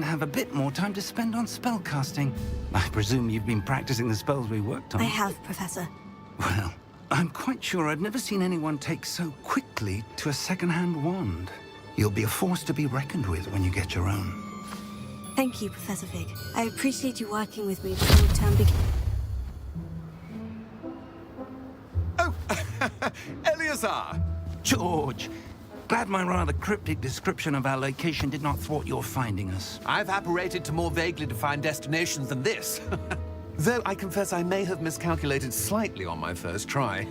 have a bit more time to spend on spellcasting. I presume you've been practicing the spells we worked on. I have, Professor. Well, I'm quite sure I've never seen anyone take so quickly to a second-hand wand. You'll be a force to be reckoned with when you get your own. Thank you, Professor Fig. I appreciate you working with me before the term begins. Oh, Eleazar! George! Glad my rather cryptic description of our location did not thwart your finding us. I've apparated to more vaguely defined destinations than this. Though I confess I may have miscalculated slightly on my first try.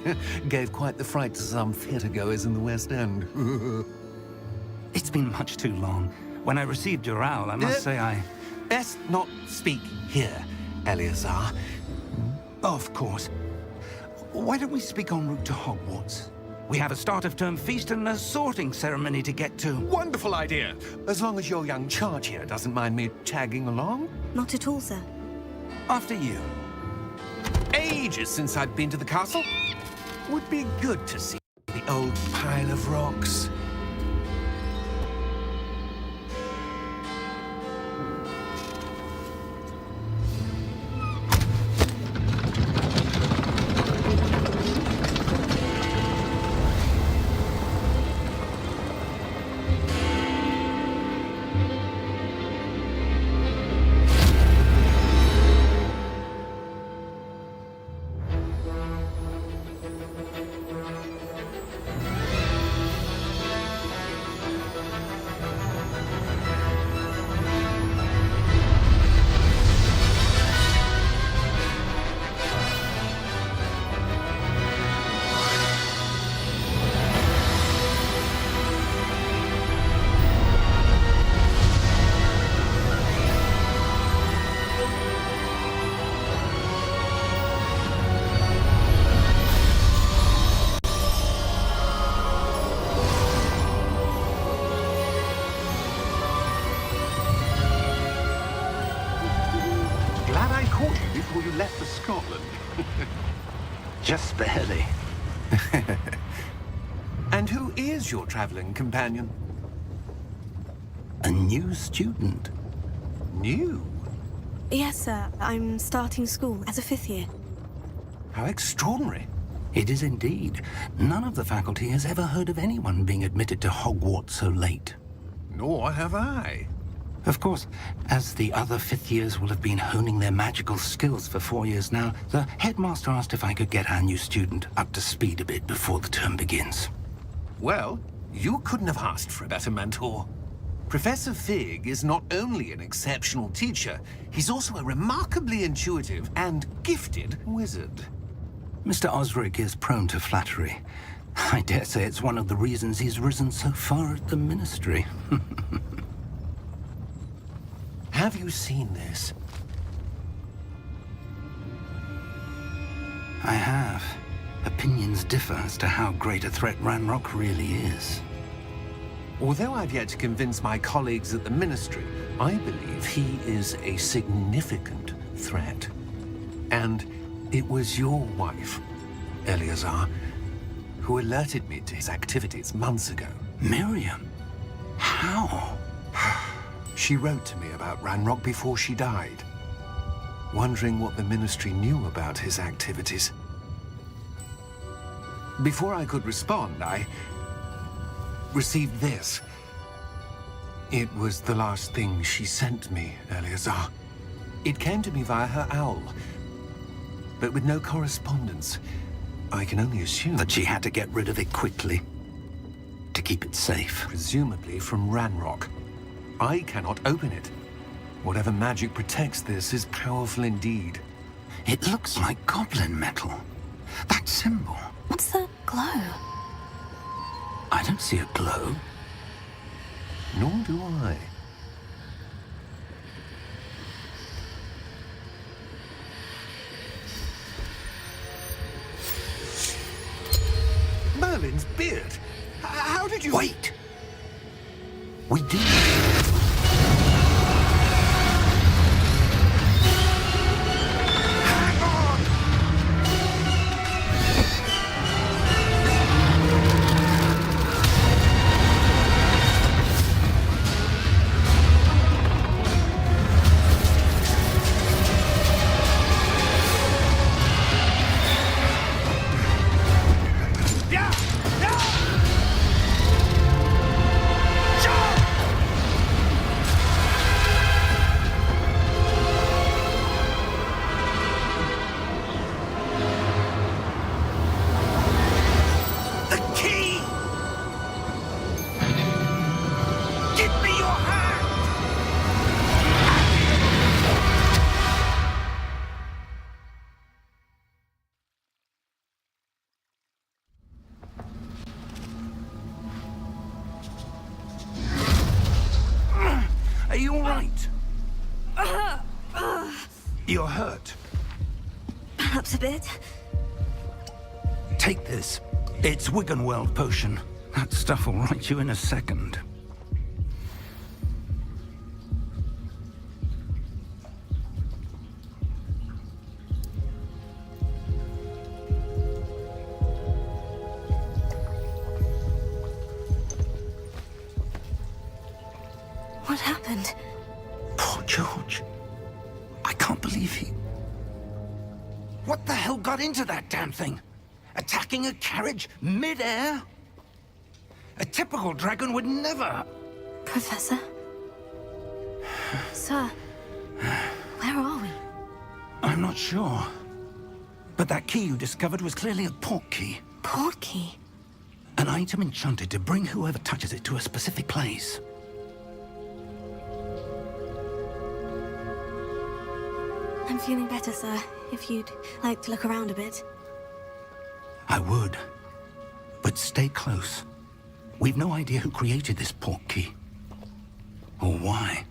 Gave quite the fright to some theatre-goers in the West End. It's been much too long. When I received your owl, I must say I... Best not speak here, Eleazar. Of course. Why don't we speak en route to Hogwarts? We have a start-of-term feast and a sorting ceremony to get to. Wonderful idea! As long as your young charge here doesn't mind me tagging along. Not at all, sir. After you. Ages since I've been to the castle. Would be good to see the old pile of rocks. Before you left for Scotland. Just barely. And who is your traveling companion? A new student. New? Yes, sir. I'm starting school as a 5th year. How extraordinary. It is indeed. None of the faculty has ever heard of anyone being admitted to Hogwarts so late. Nor have I. Of course, as the other 5th years will have been honing their magical skills for 4 years now, the headmaster asked if I could get our new student up to speed a bit before the term begins. Well, you couldn't have asked for a better mentor. Professor Fig is not only an exceptional teacher, he's also a remarkably intuitive and gifted wizard. Mr. Osric is prone to flattery. I dare say it's one of the reasons he's risen so far at the Ministry. Have you seen this? I have. Opinions differ as to how great a threat Ranrock really is. Although I've yet to convince my colleagues at the Ministry, I believe he is a significant threat. And it was your wife, Eleazar, who alerted me to his activities months ago. Miriam? How? She wrote to me about Ranrock before she died, wondering what the Ministry knew about his activities. Before I could respond, I received this. It was the last thing she sent me, Eleazar. It came to me via her owl, but with no correspondence. I can only assume That she had to get rid of it quickly, to keep it safe. presumably from Ranrock. I cannot open it. Whatever magic protects this is powerful indeed. It looks like goblin metal. That symbol. What's that glow? I don't see a glow. Nor do I. Merlin's beard! How did you... Wait! We did. Hang on! You're hurt. Perhaps a bit. Take this. It's Wiggenweld potion. That stuff will right you in a second. What happened? Poor George. I can't believe he... What the hell got into that damn thing? Attacking a carriage mid-air? A typical dragon would never... Professor? Sir, where are we? I'm not sure. But that key you discovered was clearly a port key. Port key? An item enchanted to bring whoever touches it to a specific place. I'm feeling better, sir. If you'd like to look around a bit. I would. But stay close. We've no idea who created this port key. Or why.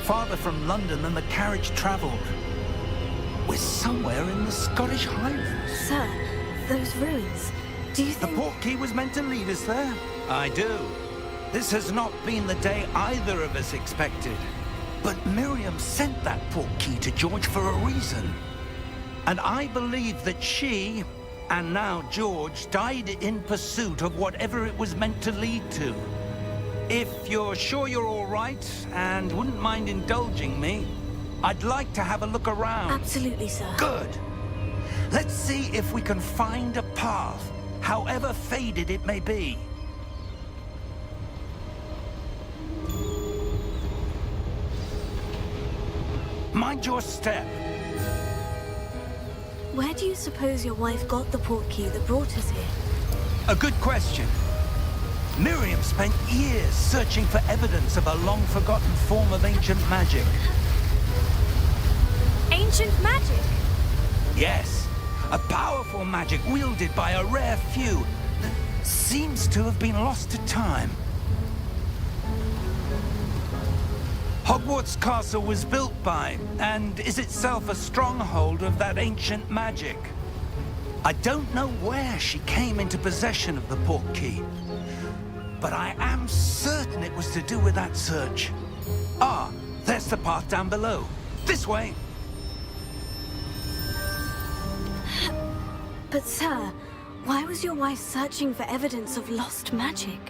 Farther from London than the carriage travelled. We're somewhere in the Scottish Highlands. Sir, those ruins, do you The think... port key was meant to lead us there? I do. This has not been the day either of us expected. But Miriam sent that port key to George for a reason. And I believe that she, and now George, died in pursuit of whatever it was meant to lead to. If you're sure you're all right and wouldn't mind indulging me, I'd like to have a look around. Absolutely, sir. Good. Let's see if we can find a path, however faded it may be. Mind your step. Where do you suppose your wife got the port key that brought us here? A good question. Miriam spent years searching for evidence of a long-forgotten form of ancient magic. Ancient magic? Yes, a powerful magic wielded by a rare few that seems to have been lost to time. Hogwarts Castle was built by, and is itself a stronghold of that ancient magic. I don't know where she came into possession of the port key, but I am certain it was to do with that search. Ah, there's the path down below. This way. But sir, why was your wife searching for evidence of lost magic?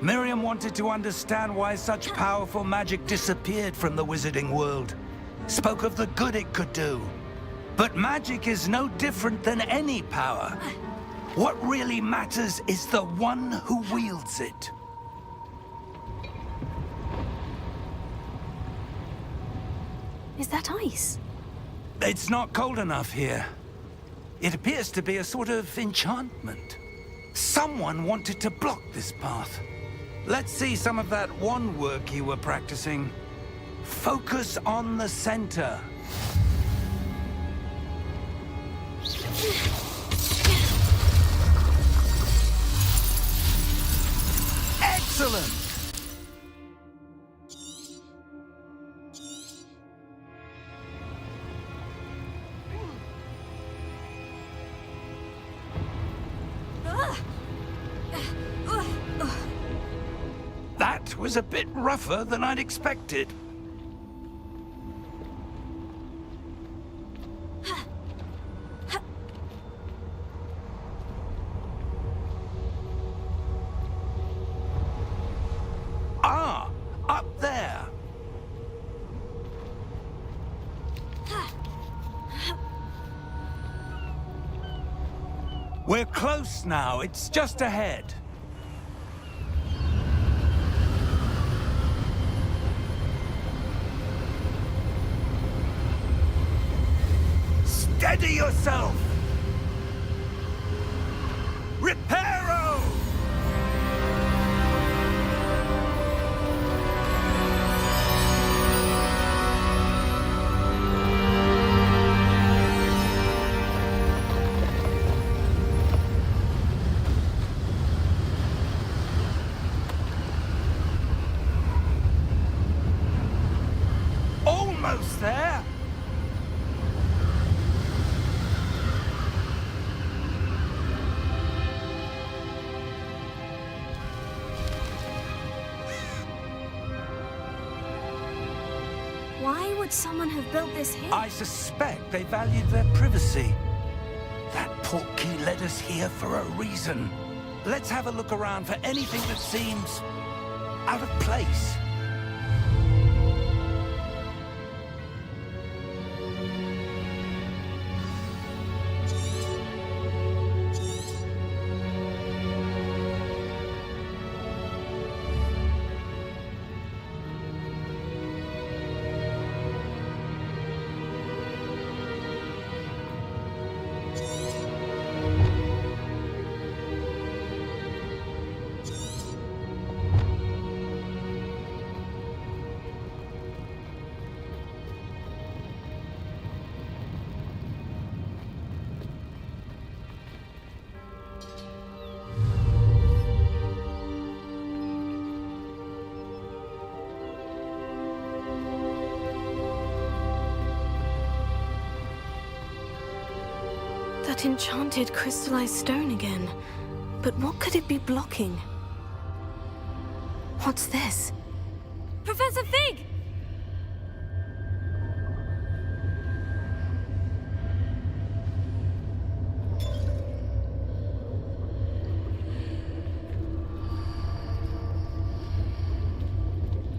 Miriam wanted to understand why such powerful magic disappeared from the wizarding world. Spoke of the good it could do. But magic is no different than any power. What really matters is the one who wields it. Is that ice? It's not cold enough here. It appears to be a sort of enchantment. Someone wanted to block this path. Let's see some of that wand work you were practicing. Focus on the center. Excellent! That was a bit rougher than I'd expected. Ah, up there. We're close now. It's just ahead. Steady yourself! Why would someone have built this here? I suspect they valued their privacy. That portkey led us here for a reason. Let's have a look around for anything that seems out of place. That enchanted crystallized stone again. But what could it be blocking? What's this? Professor Fig!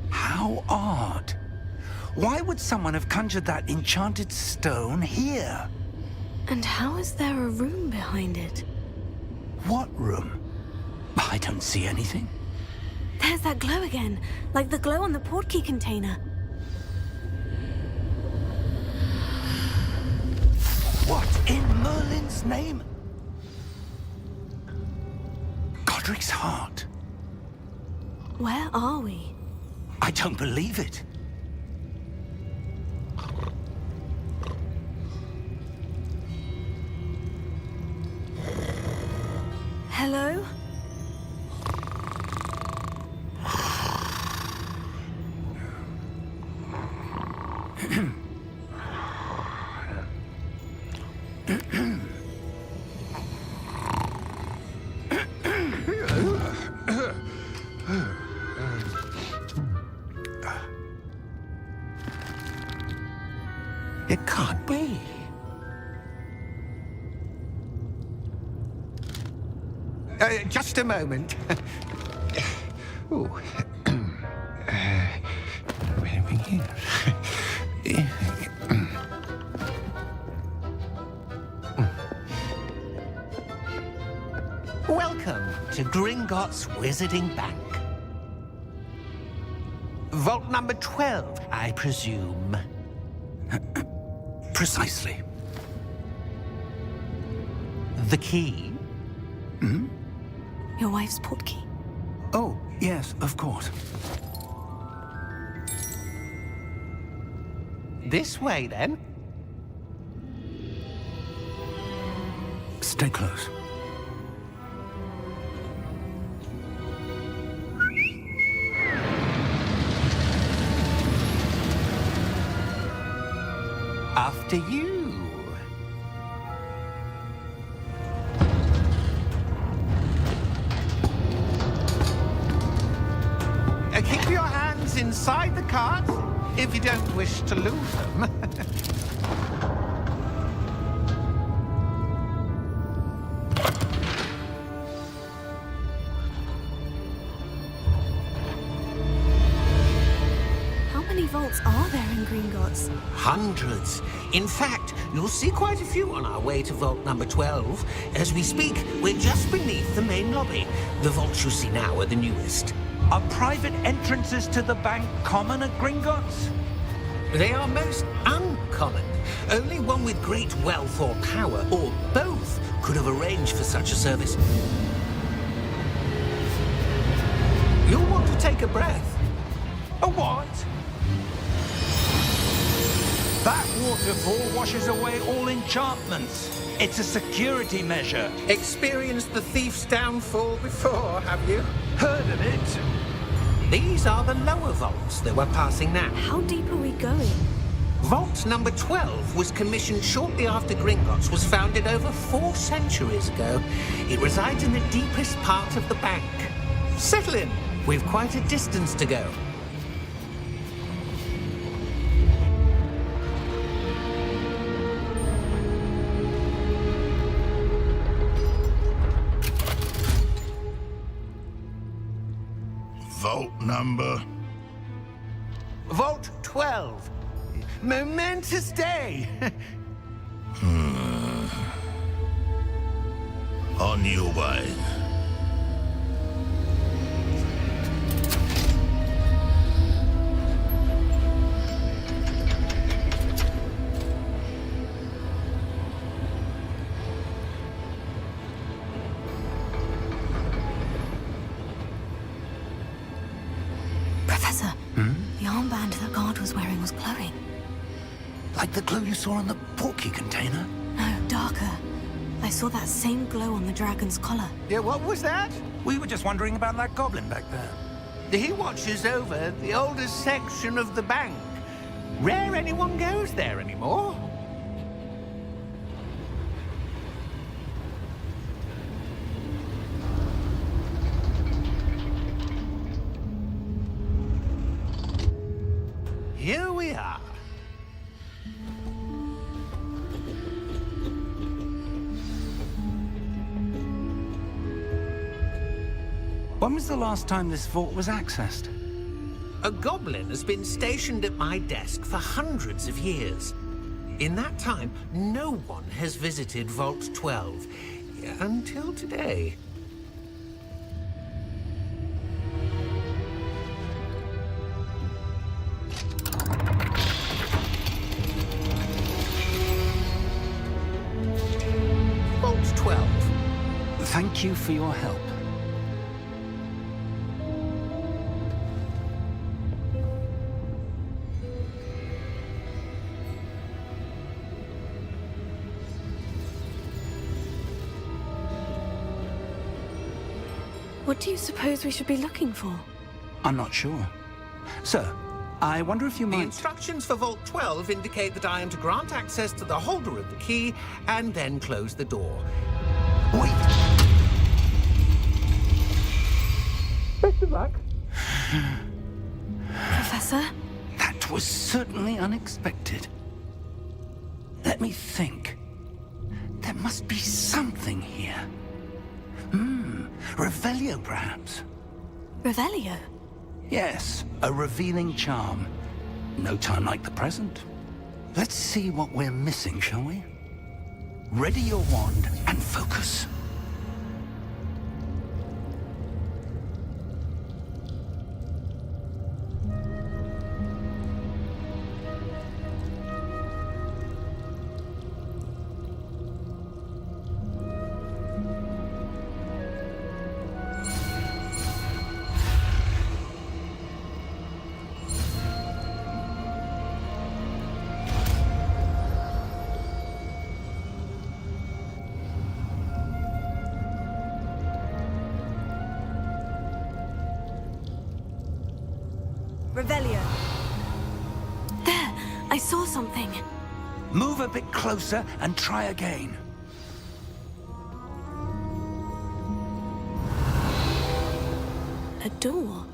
How odd. Why would someone have conjured that enchanted stone here? And how is there a room behind it? What room? I don't see anything. There's that glow again, like the glow on the portkey container. What in Merlin's name? Godric's heart. Where are we? I don't believe it. Hello? It can't be. Just a moment. Ooh. Anything here? Welcome to Gringotts Wizarding Bank. Vault number 12, I presume. Precisely. The key? Your wife's portkey. Oh, yes, of course. This way, then. Stay close. After you. Keep your hands inside the cart if you don't wish to lose them. How many vaults are there in Gringotts? Hundreds. In fact, you'll see quite a few on our way to vault number 12. As we speak, we're just beneath the main lobby. The vaults you see now are the newest. Are private entrances to the bank common at Gringotts? They are most uncommon. Only one with great wealth or power, or both, could have arranged for such a service. You'll want to take a breath. A what? That waterfall washes away all enchantments. It's a security measure. Experienced the thief's downfall before, have you? Heard of it? These are the lower vaults that we're passing now. How deep are we going? Vault number 12 was commissioned shortly after Gringotts was founded over 4 centuries ago. It resides in the deepest part of the bank. Settle in. We've quite a distance to go. vault number? Vault 12. Momentous day. On your way. Professor, the armband the guard was wearing was glowing. Like the glow you saw on the portkey container? No, darker. I saw that same glow on the dragon's collar. Yeah, what was that? We were just wondering about that goblin back there. He watches over the oldest section of the bank. Rare anyone goes there anymore. Here we are. When was the last time this vault was accessed? A goblin has been stationed at my desk for hundreds of years. In that time, no one has visited Vault 12. Until today. Vault 12. Thank you for your help. What do you suppose we should be looking for? I'm not sure. Sir, I wonder if you The might... instructions for Vault 12 indicate that I am to grant access to the holder of the key and then close the door. Wait! Best of luck. Professor? That was certainly unexpected. Let me think. There must be something here. Revelio, perhaps? Revelio? Yes, a revealing charm. No time like the present. Let's see what we're missing, shall we? Ready your wand and focus. Revelio. There! I saw something. Move a bit closer and try again. A door.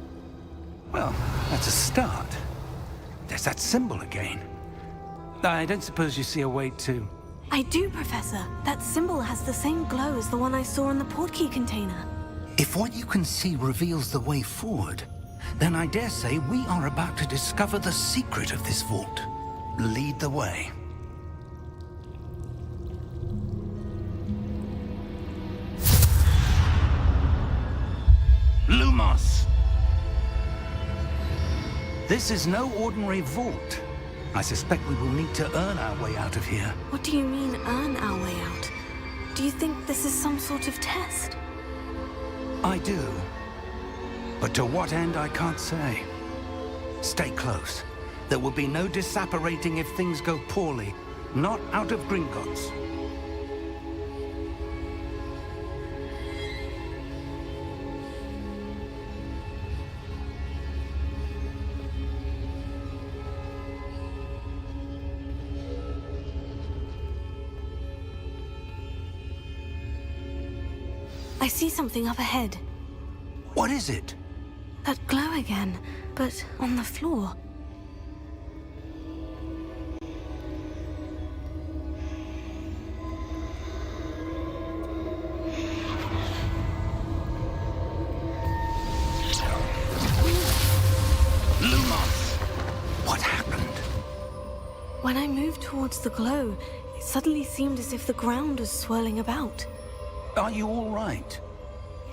Well, that's a start. There's that symbol again. I don't suppose you see a way to... I do, Professor. That symbol has the same glow as the one I saw in the portkey container. If what you can see reveals the way forward, then I dare say we are about to discover the secret of this vault. Lead the way. Lumos! This is no ordinary vault. I suspect we will need to earn our way out of here. What do you mean, earn our way out? Do you think this is some sort of test? I do. But to what end, I can't say. Stay close. There will be no disapparating if things go poorly. Not out of Gringotts. I see something up ahead. What is it? That glow again, but on the floor. towards the glow, it suddenly seemed as if the ground was swirling about. Are you all right?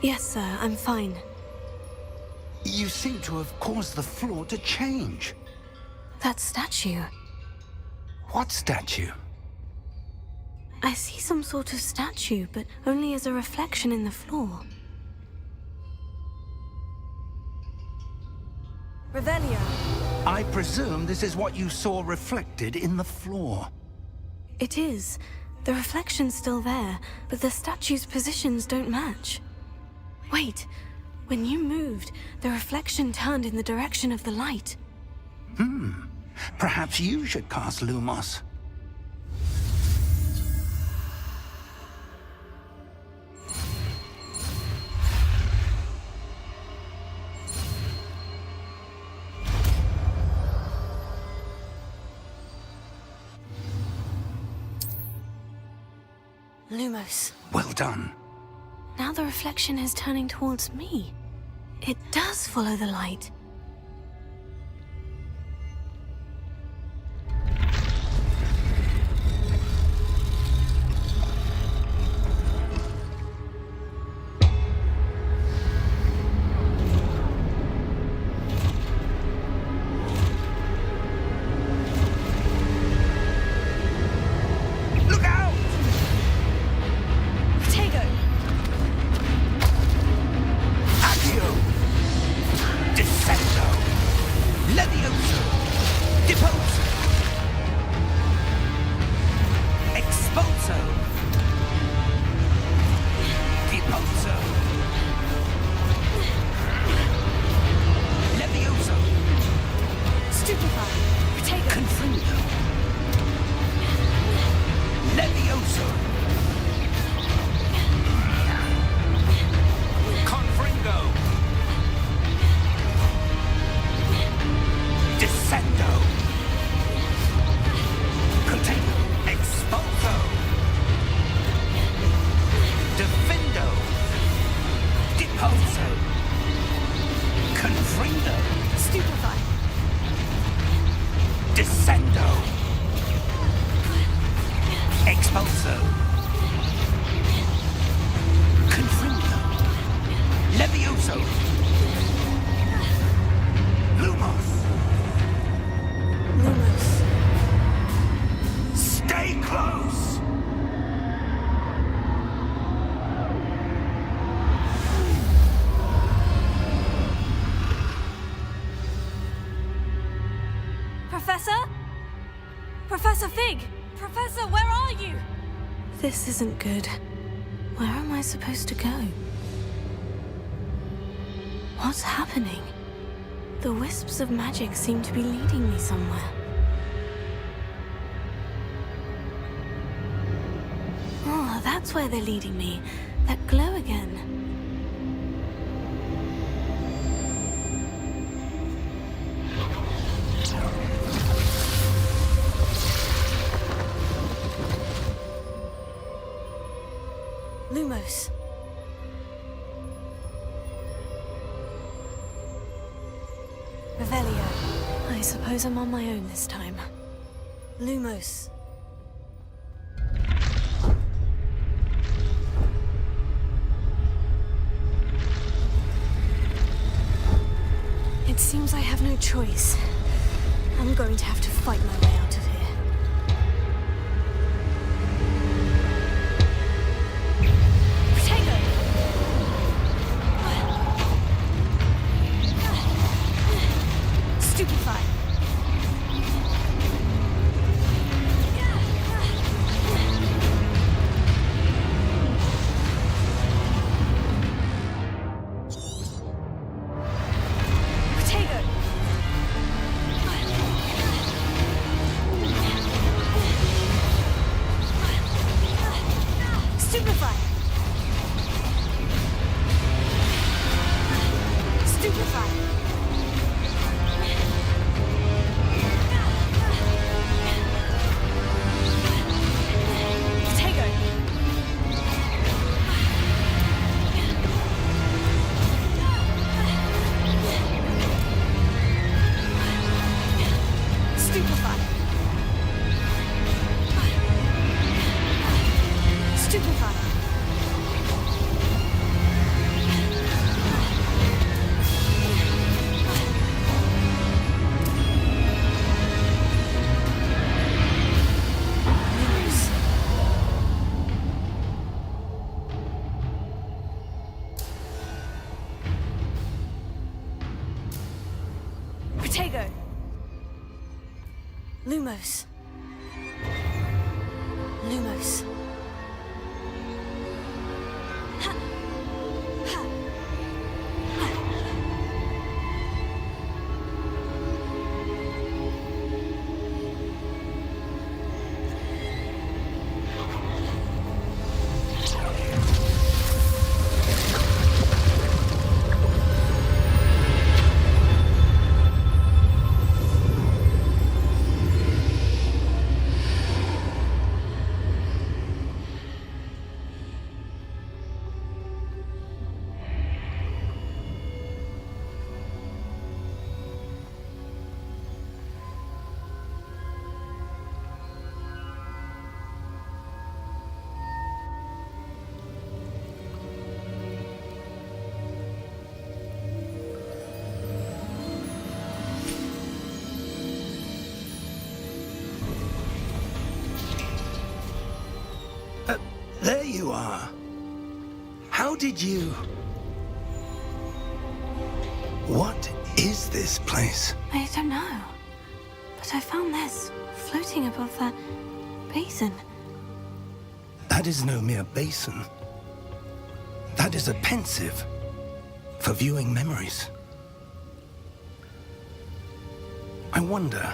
Yes, sir, I'm fine. You seem to have caused the floor to change. That statue. What statue? I see some sort of statue, but only as a reflection in the floor. Revelio. I presume this is what you saw reflected in the floor. It is. The reflection's still there, but the statue's positions don't match. Wait, when you moved, the reflection turned in the direction of the light. Perhaps you should cast Lumos. Lumos. Well done. Now the reflection is turning towards me. It does follow the light. Look out! Protego! Accio! Descendo! Levioso! Deposo! Expulso! Deposo! Levioso! Stupefy! Protego! Confundo! Levioso! Confringo! Descendo! Protego! Expulso! Defendo! Deposo! Confringo! Stupefy! Descendo! Expulso! Confringo! Levioso! Lumos! Lumos. Stay close! Professor? Professor Fig! Professor, where are you? This isn't good. Where am I supposed to go? What's happening? The wisps of magic seem to be leading me somewhere. Oh, that's where they're leading me. That glow again. Lumos. Revelio. I suppose I'm on my own this time. Lumos. It seems I have no choice. I'm going to have to fight my way out of here. Stupefy! Protego! Stupefy! Stupefy! Stupefy! Tego. Lumos. Lumos. Ha. Ha. Ha. There you are. How did you... What is this place? I don't know. But I found this floating above that basin. That is no mere basin. That is a pensive for viewing memories. I wonder...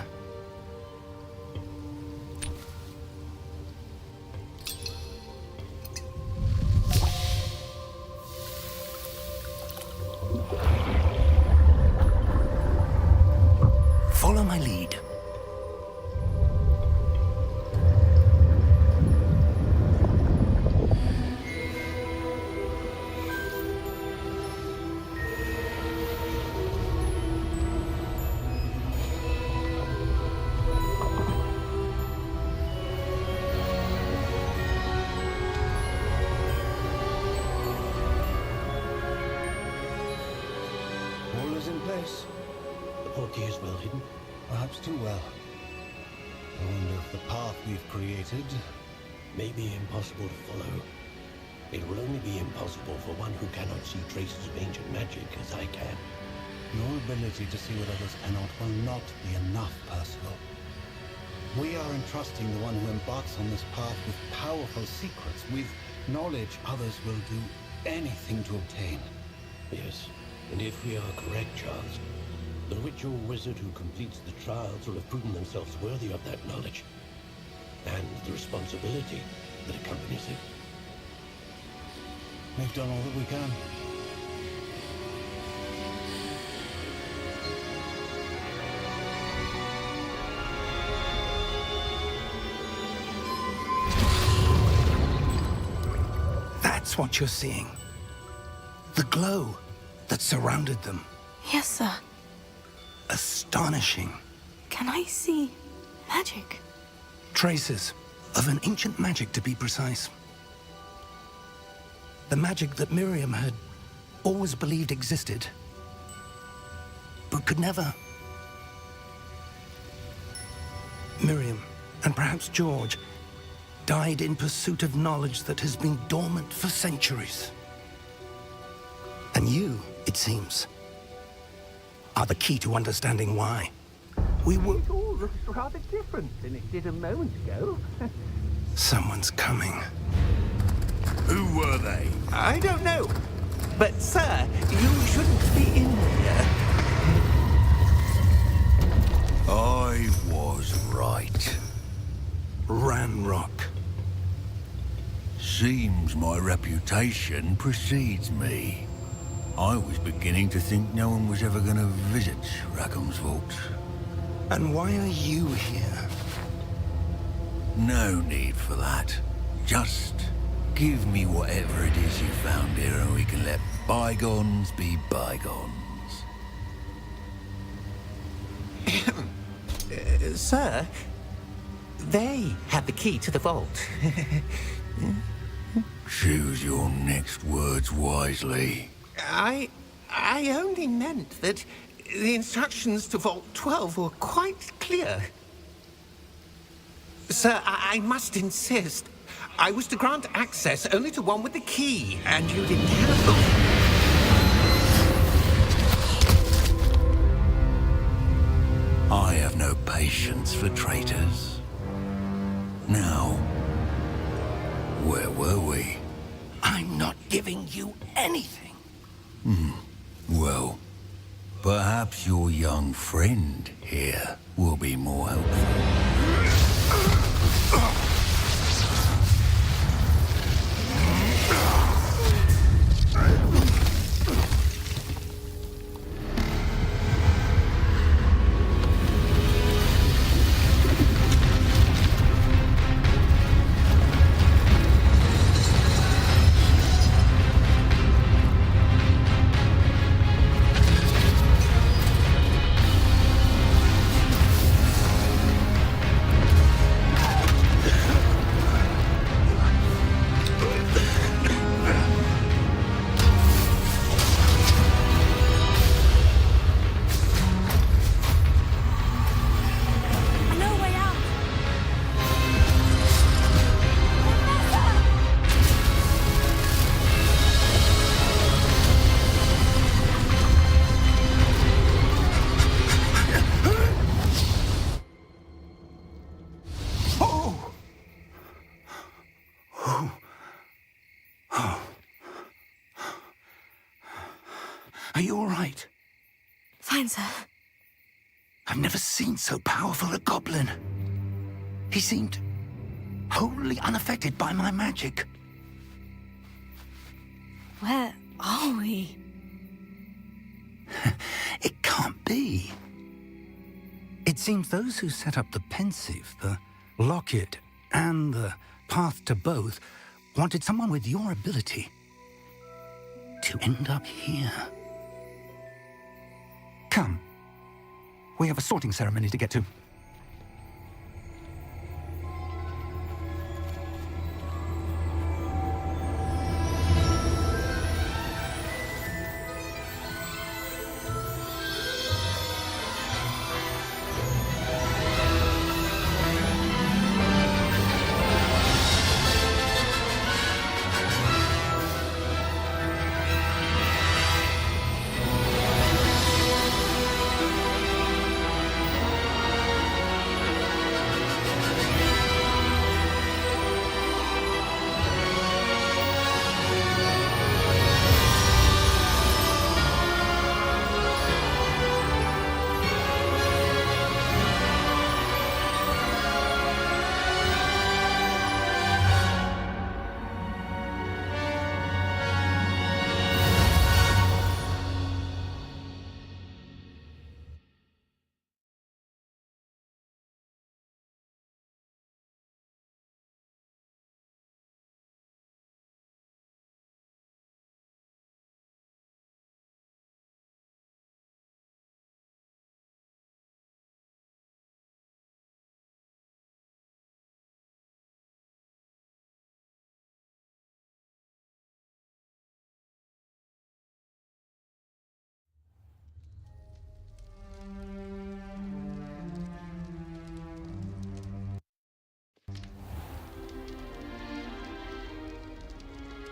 Follow my lead. All is in place. The portkey is well hidden, perhaps too well. I wonder if the path we've created may be impossible to follow. It will only be impossible for one who cannot see traces of ancient magic as I can. Your ability to see what others cannot will not be enough, Percival. We are entrusting the one who embarks on this path with powerful secrets, with knowledge others will do anything to obtain. Yes, and if we are correct, Charles, the witch or wizard who completes the trials will have proven themselves worthy of that knowledge, and the responsibility that accompanies it. We've done all that we can. That's what you're seeing. The glow that surrounded them. Yes, sir. Astonishing. Can I see magic? Traces of an ancient magic, to be precise. The magic that Miriam had always believed existed, but could never. Miriam, and perhaps George, died in pursuit of knowledge that has been dormant for centuries. And you, it seems, are the key to understanding why. We were... It all looks rather different than it did a moment ago. Someone's coming. Who were they? I don't know. But, sir, you shouldn't be in here. I was right. Ranrock. Seems my reputation precedes me. I was beginning to think no one was ever going to visit Rackham's vault. And why are you here? No need for that. Just give me whatever it is you found here and we can let bygones be bygones. Sir, they have the key to the vault. Choose your next words wisely. I only meant that the instructions to Vault 12 were quite clear. Sir, I must insist. I was to grant access only to one with the key, and you didn't have them. no patience for traitors. Now, where were we? I'm not giving you anything. Well, perhaps your young friend here will be more helpful. I know a way out. Are you all right? Fine, sir. I've never seen so powerful a goblin. He seemed wholly unaffected by my magic. Where are we? It can't be. It seems those who set up the pensive, the locket, and the path to both wanted someone with your ability to end up here. Come. We have a sorting ceremony to get to.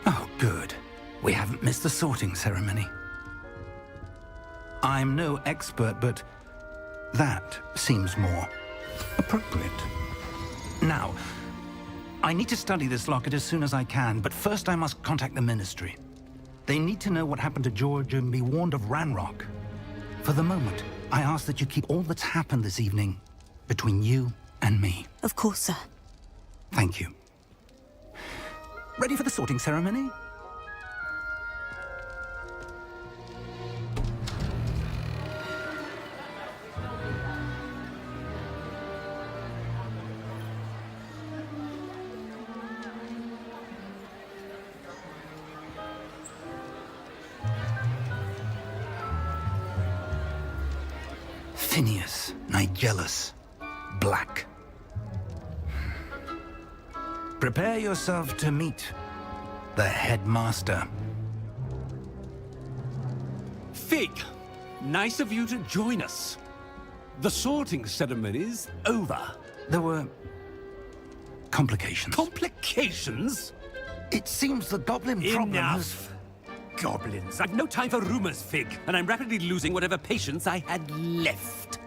Oh, good. We haven't missed the sorting ceremony. I'm no expert, but that seems more appropriate. Now, I need to study this locket as soon as I can, but first I must contact the Ministry. They need to know what happened to George and be warned of Ranrock. For the moment, I ask that you keep all that's happened this evening between you and me. Of course, sir. Thank you. Ready for the sorting ceremony? Phineas, Nigellus, Black. Prepare yourself to meet the headmaster. Fig, nice of you to join us. The sorting ceremony's over. There were complications. Complications? It seems the goblin problem has... Enough. Goblins. I've no time for rumors, Fig, and I'm rapidly losing whatever patience I had left.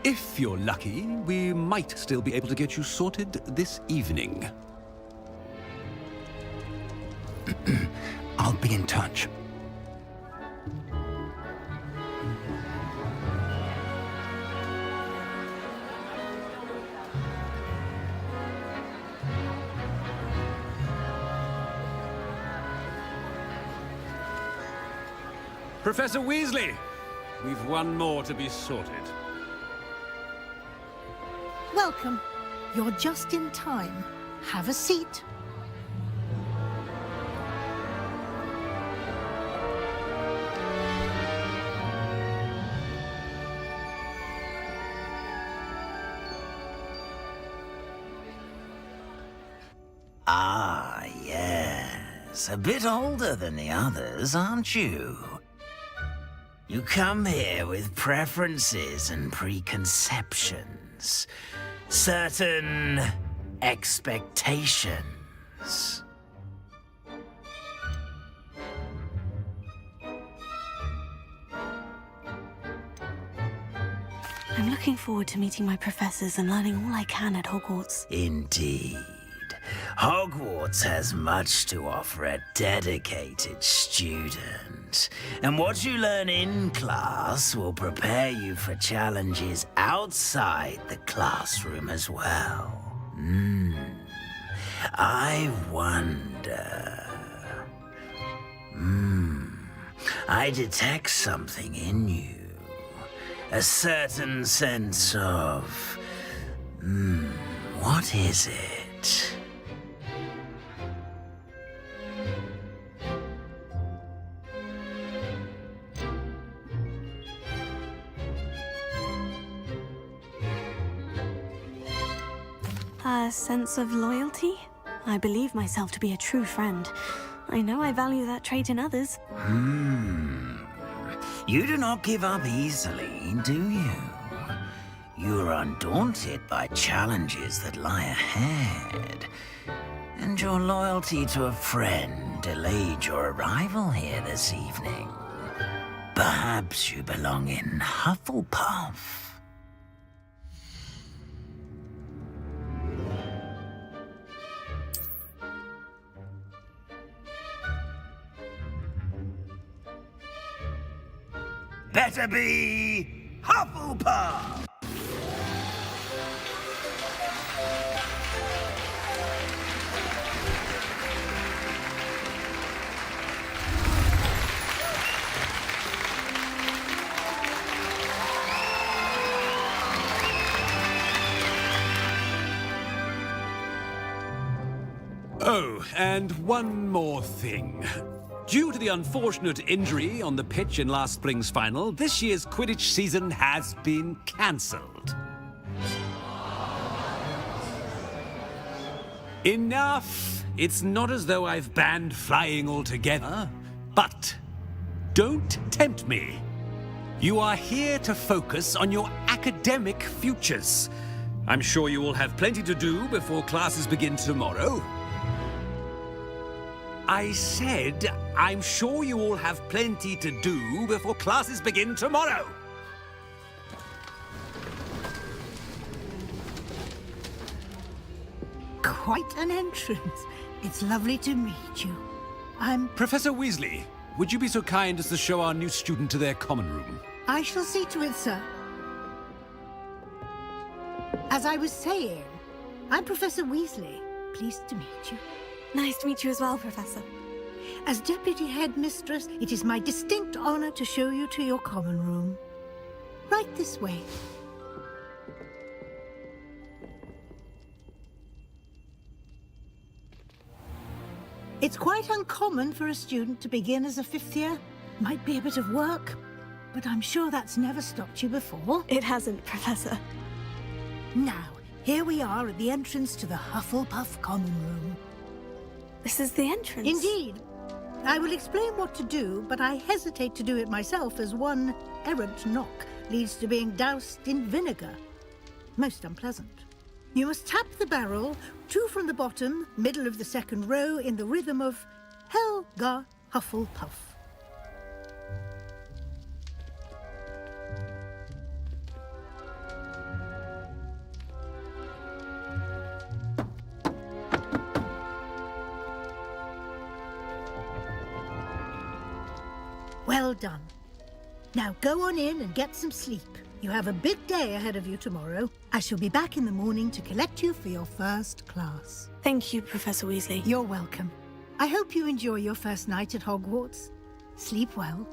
If you're lucky, we might still be able to get you sorted this evening. I'll be in touch. Professor Weasley, we've one more to be sorted. Welcome. You're just in time. Have a seat. Ah, yes. A bit older than the others, aren't you? You come here with preferences and preconceptions. Certain expectations. I'm looking forward to meeting my professors and learning all I can at Hogwarts. Indeed. Hogwarts has much to offer a dedicated student. And what you learn in class will prepare you for challenges outside the classroom as well. I wonder... I detect something in you. A certain sense of... what is it? A sense of loyalty? I believe myself to be a true friend. I know I value that trait in others. You do not give up easily, do you? You are undaunted by challenges that lie ahead. And your loyalty to a friend delayed your arrival here this evening. Perhaps you belong in Hufflepuff. Better be Hufflepuff! Oh, and one more thing. Due to the unfortunate injury on the pitch in last spring's final, this year's Quidditch season has been cancelled. Enough! It's not as though I've banned flying altogether, but don't tempt me. You are here to focus on your academic futures. I'm sure you will have plenty to do before classes begin tomorrow. I said, I'm sure you all have plenty to do before classes begin tomorrow. Quite an entrance. It's lovely to meet you. Professor Weasley, would you be so kind as to show our new student to their common room? I shall see to it, sir. As I was saying, I'm Professor Weasley. Pleased to meet you. Nice to meet you as well, Professor. As Deputy Headmistress, it is my distinct honor to show you to your common room. Right this way. It's quite uncommon for a student to begin as a fifth year. Might be a bit of work, but I'm sure that's never stopped you before. It hasn't, Professor. Now, here we are at the entrance to the Hufflepuff common room. This is the entrance? Indeed. I will explain what to do, but I hesitate to do it myself as one errant knock leads to being doused in vinegar. Most unpleasant. You must tap the barrel, 2 from the bottom, middle of the second row, in the rhythm of Helga Hufflepuff. Well done. Now go on in and get some sleep. You have a big day ahead of you tomorrow. I shall be back in the morning to collect you for your first class. Thank you, Professor Weasley. You're welcome. I hope you enjoy your first night at Hogwarts. Sleep well.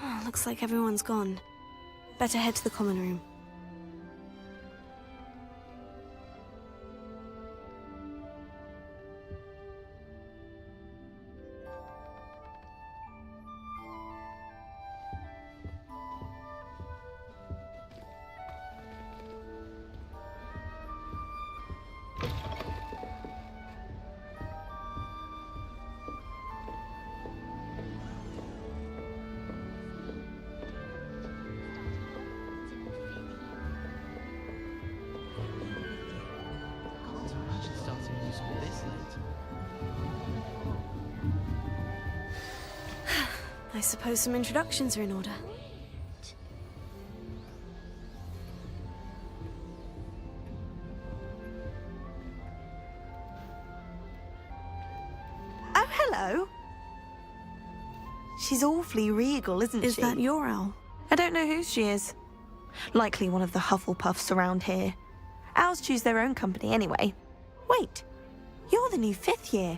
Oh, looks like everyone's gone. Better head to the common room. I suppose some introductions are in order. Oh, hello. She's awfully regal, isn't she? Is that your owl? I don't know who she is. Likely one of the Hufflepuffs around here. Owls choose their own company anyway. Wait, you're the new 5th year.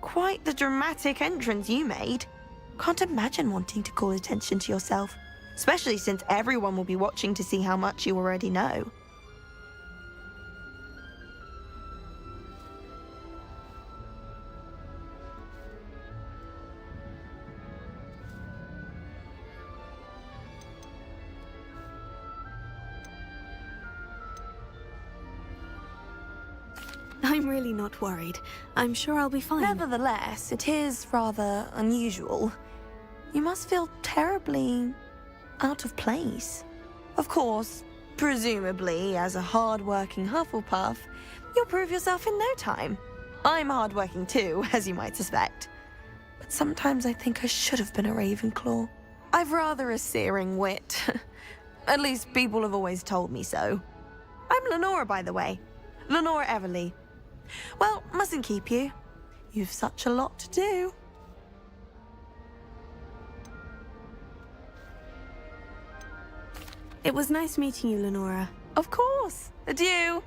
Quite the dramatic entrance you made. Can't imagine wanting to call attention to yourself, especially since everyone will be watching to see how much you already know. I'm really not worried. I'm sure I'll be fine. Nevertheless, it is rather unusual. You must feel terribly out of place. Of course, presumably, as a hard-working Hufflepuff, you'll prove yourself in no time. I'm hard-working too, as you might suspect. But sometimes I think I should have been a Ravenclaw. I've rather a searing wit. At least people have always told me so. I'm Lenora, by the way. Lenora Everly. Well, mustn't keep you. You've such a lot to do. It was nice meeting you, Lenora. Of course. Adieu.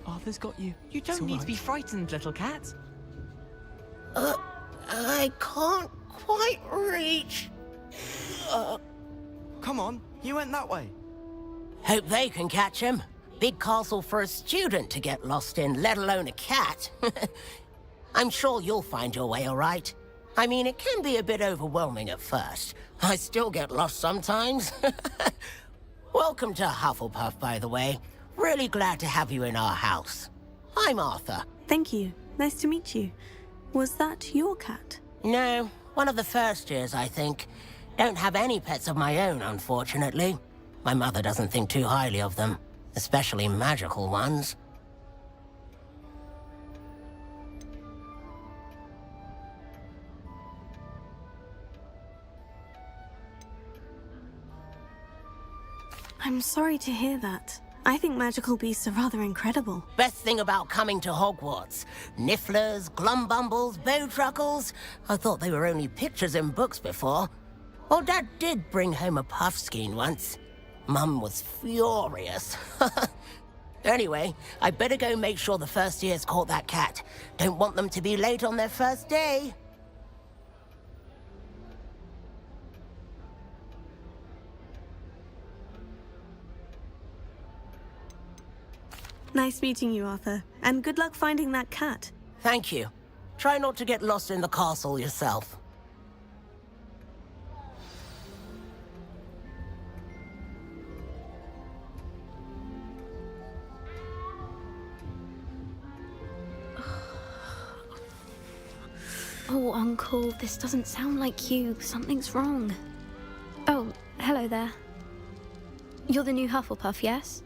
Arthur's got you. You don't need to be frightened, little cat. I can't quite reach. Come on, you went that way. Hope they can catch him. Big castle for a student to get lost in, let alone a cat. I'm sure you'll find your way all right. I mean, it can be a bit overwhelming at first. I still get lost sometimes. Welcome to Hufflepuff, by the way. Really glad to have you in our house. I'm Arthur. Thank you. Nice to meet you. Was that your cat? No, one of the first years, I think. Don't have any pets of my own, unfortunately. My mother doesn't think too highly of them, especially magical ones. I'm sorry to hear that. I think magical beasts are rather incredible. Best thing about coming to Hogwarts. Nifflers, glumbumbles, bowtruckles. I thought they were only pictures in books before. Well, Dad did bring home a puffskein once. Mum was furious. Anyway, I better go make sure the first years caught that cat. Don't want them to be late on their first day. Nice meeting you, Arthur. And good luck finding that cat. Thank you. Try not to get lost in the castle yourself. Oh, Uncle, this doesn't sound like you. Something's wrong. Oh, hello there. You're the new Hufflepuff, yes?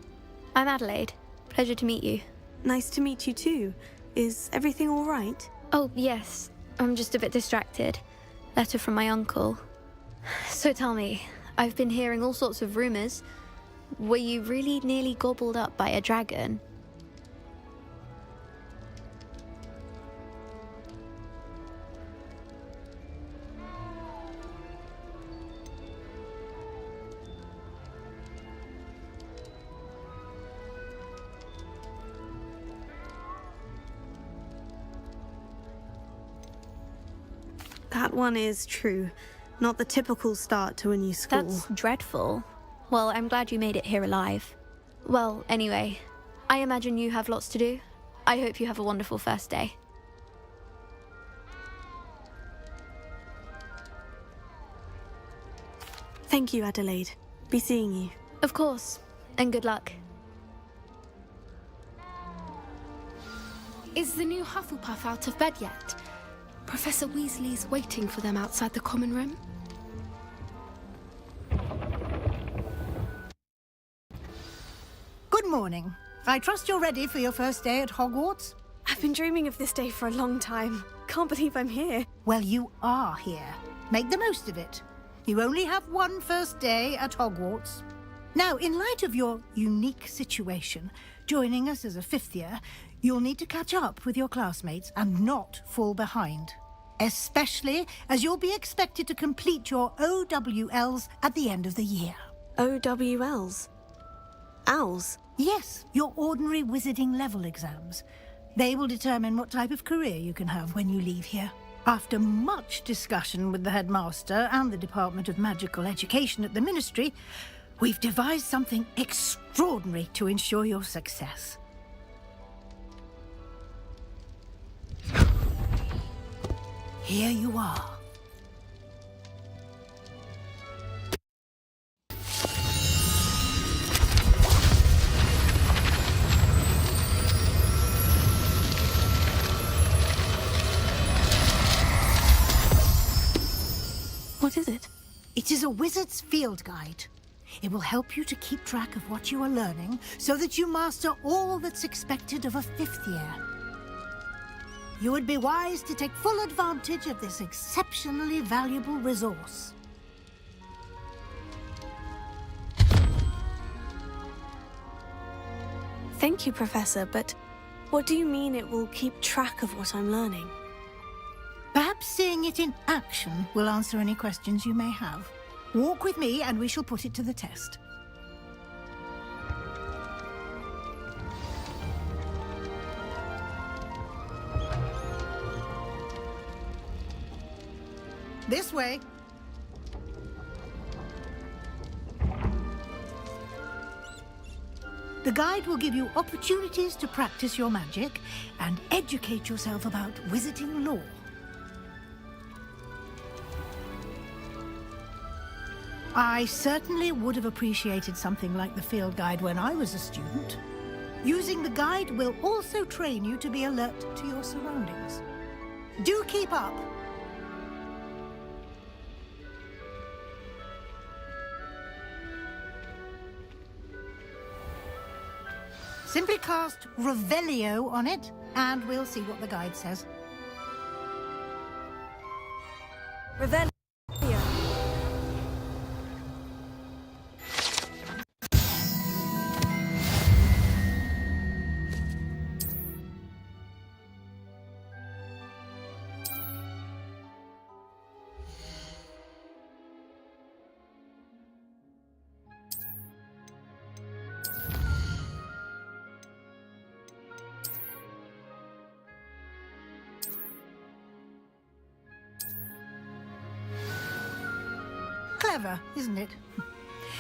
I'm Adelaide. Pleasure to meet you. Nice to meet you too. Is everything all right? Oh, yes. I'm just a bit distracted. Letter from my uncle. So tell me, I've been hearing all sorts of rumors. Were you really nearly gobbled up by a dragon? That one is true. Not the typical start to a new school. That's dreadful. Well, I'm glad you made it here alive. Well, anyway, I imagine you have lots to do. I hope you have a wonderful first day. Thank you, Adelaide. Be seeing you. Of course, and good luck. Is the new Hufflepuff out of bed yet? Professor Weasley's waiting for them outside the common room. Good morning. I trust you're ready for your first day at Hogwarts? I've been dreaming of this day for a long time. Can't believe I'm here. Well, you are here. Make the most of it. You only have one first day at Hogwarts. Now, in light of your unique situation, joining us as a fifth year, you'll need to catch up with your classmates and not fall behind. Especially as you'll be expected to complete your OWLs at the end of the year. OWLs? Owls? Yes, your ordinary wizarding level exams. They will determine what type of career you can have when you leave here. After much discussion with the headmaster and the Department of Magical Education at the Ministry, we've devised something extraordinary to ensure your success. Here you are. What is it? It is a wizard's field guide. It will help you to keep track of what you are learning so that you master all that's expected of a fifth year. You would be wise to take full advantage of this exceptionally valuable resource. Thank you, Professor, but what do you mean it will keep track of what I'm learning? Perhaps seeing it in action will answer any questions you may have. Walk with me and we shall put it to the test. This way. The guide will give you opportunities to practice your magic and educate yourself about wizarding lore. I certainly would have appreciated something like the field guide when I was a student. Using the guide will also train you to be alert to your surroundings. Do keep up. Simply cast Revelio on it, and we'll see what the guide says. Revelio. Clever, isn't it?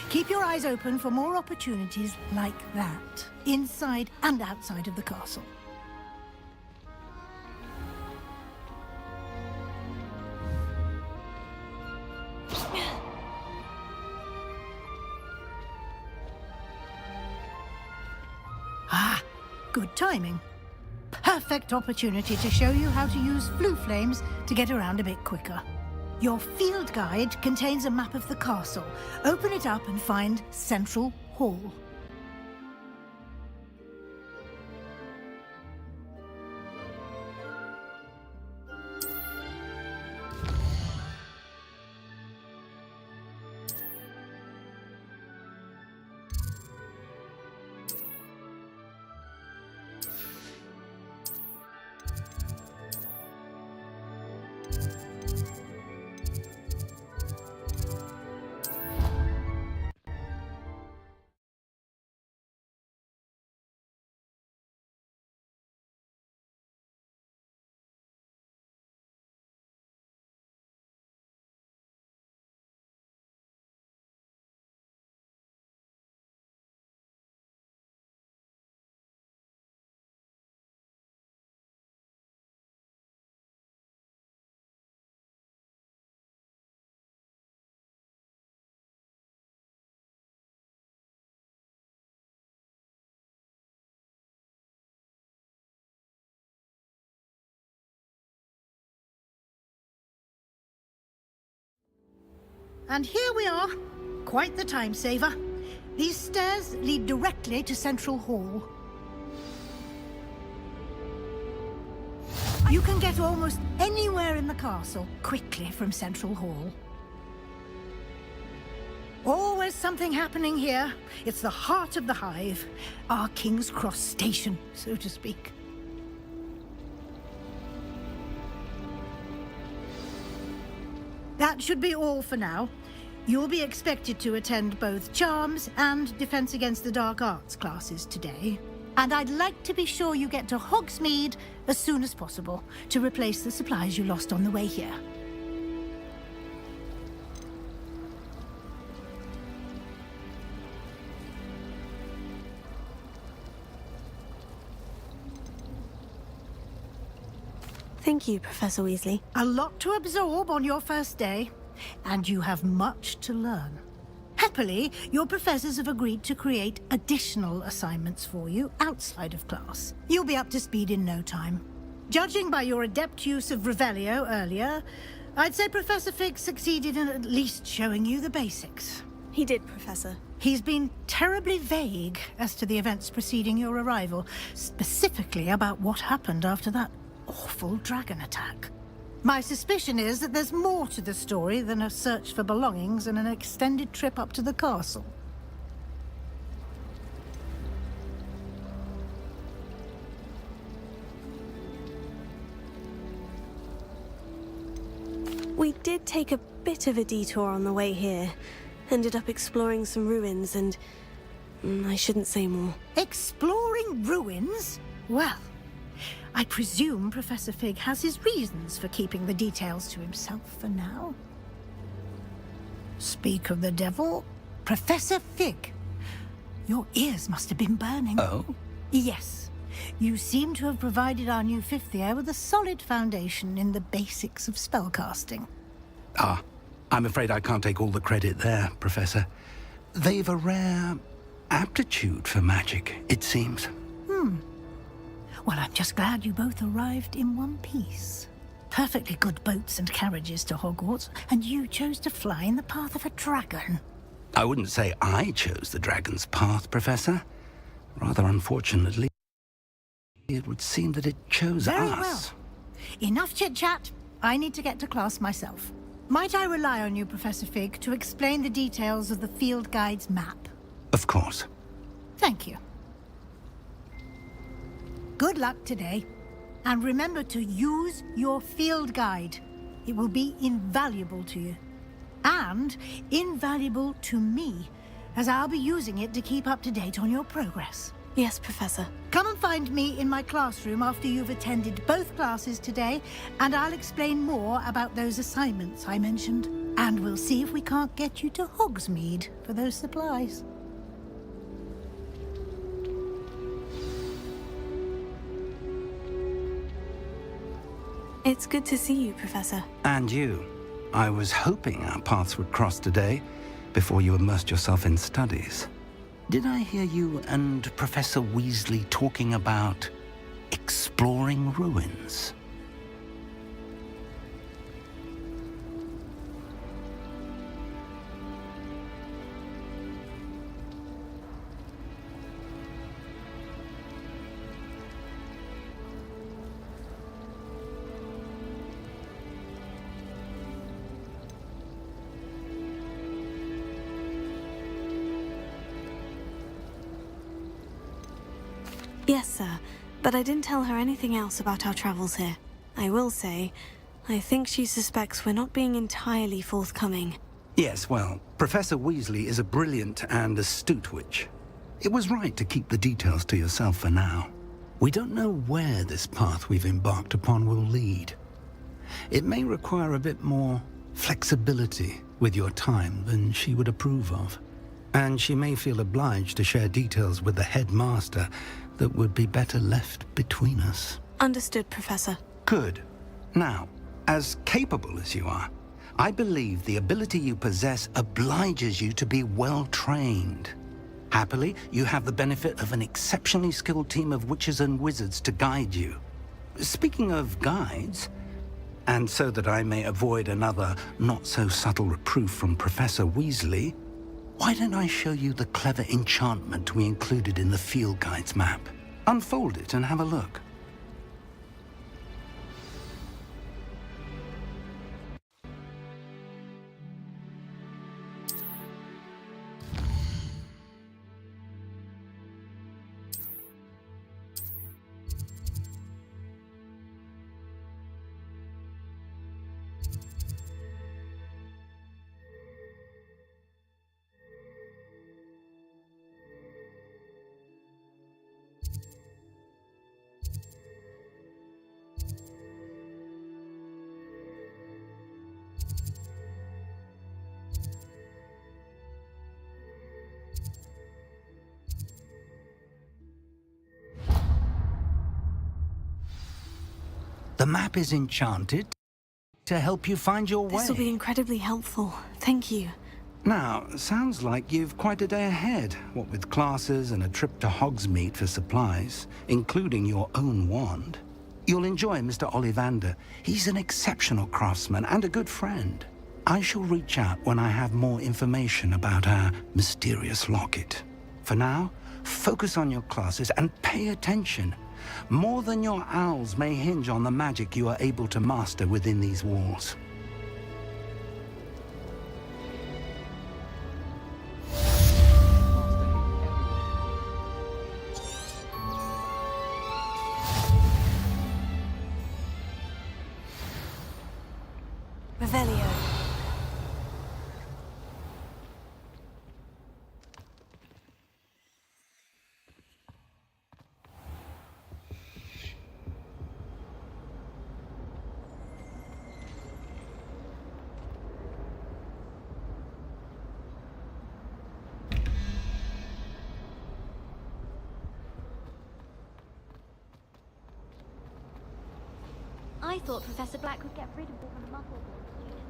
Keep your eyes open for more opportunities like that, inside and outside of the castle. Ah, good timing. perfect opportunity to show you how to use flue flames to get around a bit quicker. Your field guide contains a map of the castle. Open it up and find Central Hall. And here we are. Quite the time saver. These stairs lead directly to Central Hall. You can get almost anywhere in the castle quickly from Central Hall. Always something happening here. It's the heart of the hive. Our King's Cross station, so to speak. That should be all for now. You'll be expected to attend both Charms and Defense Against the Dark Arts classes today. And I'd like to be sure you get to Hogsmeade as soon as possible to replace the supplies you lost on the way here. Thank you, Professor Weasley. A lot to absorb on your first day, and you have much to learn. Happily, your professors have agreed to create additional assignments for you outside of class. You'll be up to speed in no time. Judging by your adept use of Revelio earlier, I'd say Professor Fig succeeded in at least showing you the basics. He did, Professor. He's been terribly vague as to the events preceding your arrival, specifically about what happened after that awful dragon attack. My suspicion is that there's more to the story than a search for belongings and an extended trip up to the castle. We did take a bit of a detour on the way here. Ended up exploring some ruins and... I shouldn't say more. Exploring ruins? Well, I presume Professor Fig has his reasons for keeping the details to himself for now. Speak of the devil, Professor Fig. Your ears must have been burning. Oh? Yes. You seem to have provided our new fifth year with a solid foundation in the basics of spellcasting. Ah, I'm afraid I can't take all the credit there, Professor. They've a rare aptitude for magic, it seems. Well, I'm just glad you both arrived in one piece. Perfectly good boats and carriages to Hogwarts, and you chose to fly in the path of a dragon. I wouldn't say I chose the dragon's path, Professor. Rather unfortunately, it would seem that it chose Very us. well. Enough chit-chat. I need to get to class myself. Might I rely on you, Professor Fig, to explain the details of the field guide's map? Of course. Thank you. Good luck today. And remember to use your field guide. It will be invaluable to you. And invaluable to me, as I'll be using it to keep up to date on your progress. Yes, Professor. Come and find me in my classroom after you've attended both classes today, and I'll explain more about those assignments I mentioned. And we'll see if we can't get you to Hogsmeade for those supplies. It's good to see you, Professor. And you. I was hoping our paths would cross today, before you immersed yourself in studies. Did I hear you and Professor Weasley talking about exploring ruins. Yes, sir, but I didn't tell her anything else about our travels here. I will say, I think she suspects we're not being entirely forthcoming. Yes, well, Professor Weasley is a brilliant and astute witch. It was right to keep the details to yourself for now. We don't know where this path we've embarked upon will lead. It may require a bit more flexibility with your time than she would approve of. And she may feel obliged to share details with the headmaster that would be better left between us. Understood, Professor. Good. Now, as capable as you are, I believe the ability you possess obliges you to be well trained. Happily, you have the benefit of an exceptionally skilled team of witches and wizards to guide you. Speaking of guides, and so that I may avoid another not-so-subtle reproof from Professor Weasley, why don't I show you the clever enchantment we included in the field guide's map? Unfold it and have a look. The map is enchanted to help you find your way. This will be incredibly helpful. Thank you. Now, sounds like you've quite a day ahead, what with classes and a trip to Hogsmeade for supplies, including your own wand. You'll enjoy Mr. Ollivander. He's an exceptional craftsman and a good friend. I shall reach out when I have more information about our mysterious locket. For now, focus on your classes and pay attention. More than your owls may hinge on the magic you are able to master within these walls. Revelio. I thought Professor Black would get rid of all the Muggleborn students.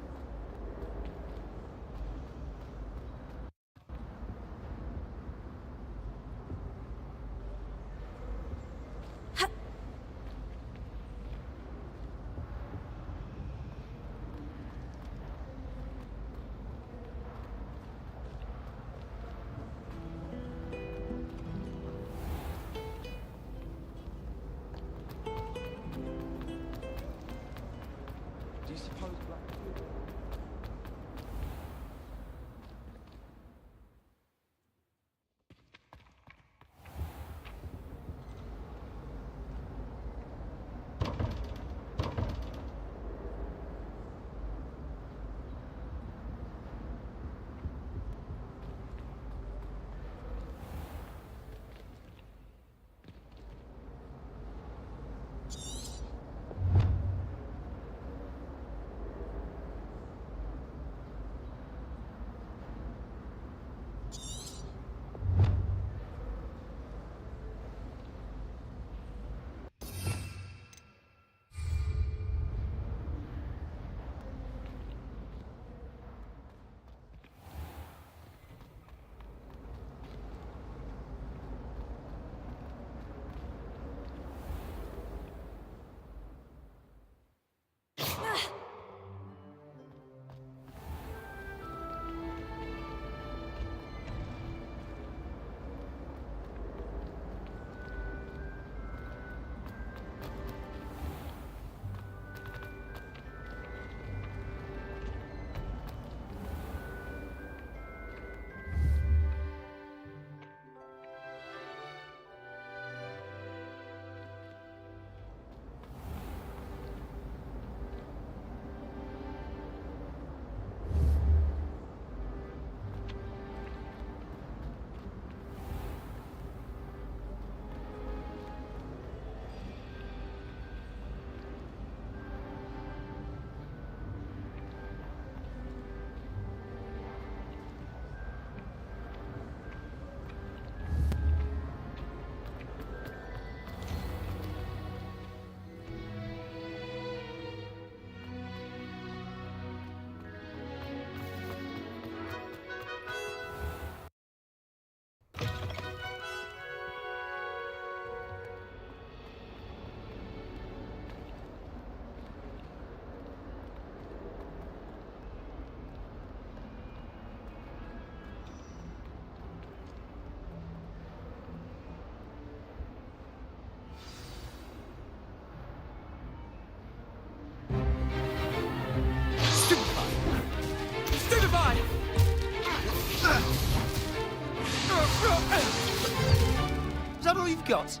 Is that all you've got?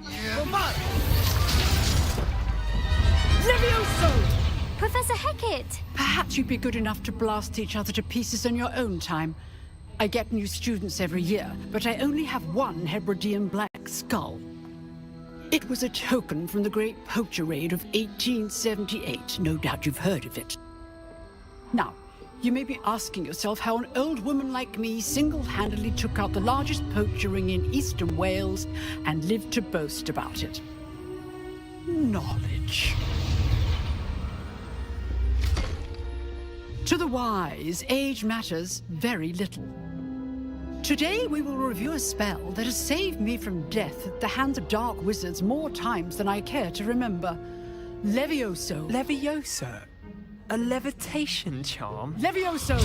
Well, fine. Levioso! Professor Hecat! Perhaps you'd be good enough to blast each other to pieces in your own time. I get new students every year, but I only have one Hebridean black skull. It was a token from the Great Poacher Raid of 1878. No doubt you've heard of it. Now, you may be asking yourself how an old woman like me single-handedly took out the largest poacher ring in eastern Wales and lived to boast about it. Knowledge. To the wise, age matters very little. Today we will review a spell that has saved me from death at the hands of dark wizards more times than I care to remember. Levioso. Levioso? A levitation charm? Levioso!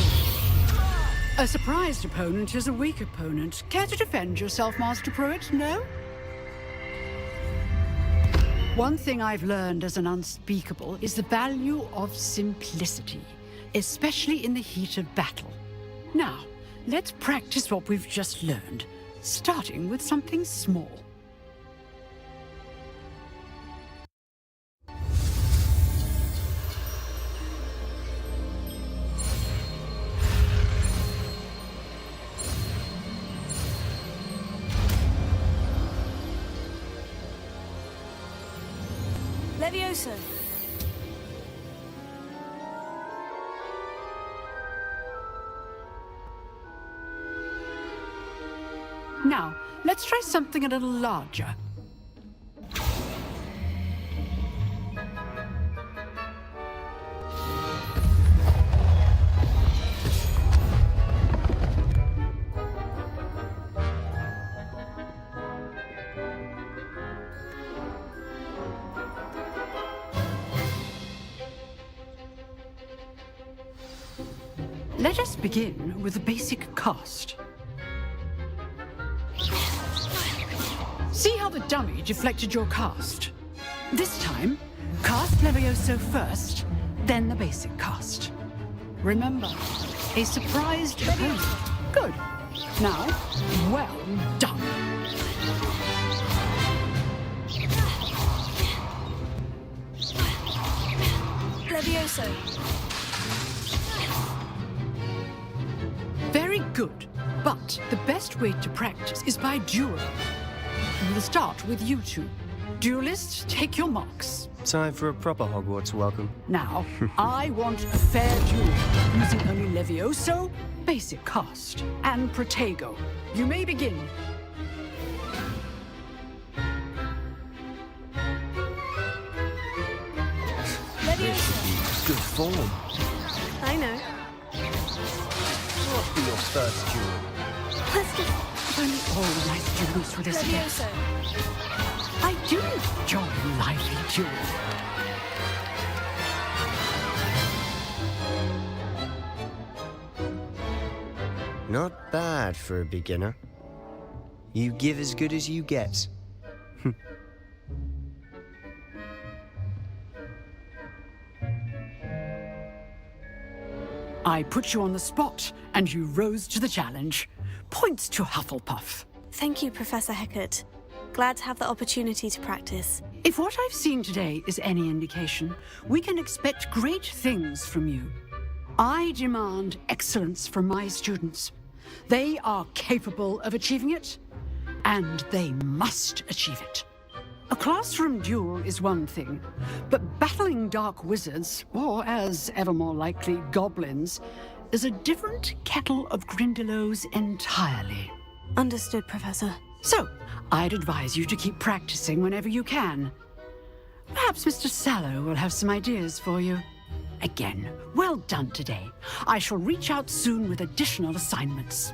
A surprised opponent is a weak opponent. Care to defend yourself, Master Pruitt? No? One thing I've learned as an unspeakable is the value of simplicity, especially in the heat of battle. Now, let's practice what we've just learned, starting with something small. Levioso. Now, let's try something a little larger. Let us begin with a basic cast. See how the dummy deflected your cast? This time, cast Levioso first, then the basic cast. Remember, a surprised opponent. Good. Now, well done. Levioso. Very good. But the best way to practice is by dueling. We'll start with you two. Duelists, take your marks. Time for a proper Hogwarts welcome. Now, I want a fair duel, using only Levioso, basic cast, and Protego. You may begin. Levioso. Good form. I know. What be your first duel? Let's just... If only all the nice duels were this Levioso. I do enjoy lively duels. Not bad for a beginner. You give as good as you get. I put you on the spot, and you rose to the challenge. Points to Hufflepuff. Thank you, Professor Hecat. Glad to have the opportunity to practice. If what I've seen today is any indication, we can expect great things from you. I demand excellence from my students. They are capable of achieving it, and they must achieve it. A classroom duel is one thing, but battling dark wizards, or as ever more likely, goblins, is a different kettle of Grindylows entirely. Understood, Professor. So, I'd advise you to keep practicing whenever you can. Perhaps Mr. Sallow will have some ideas for you. Again, well done today. I shall reach out soon with additional assignments.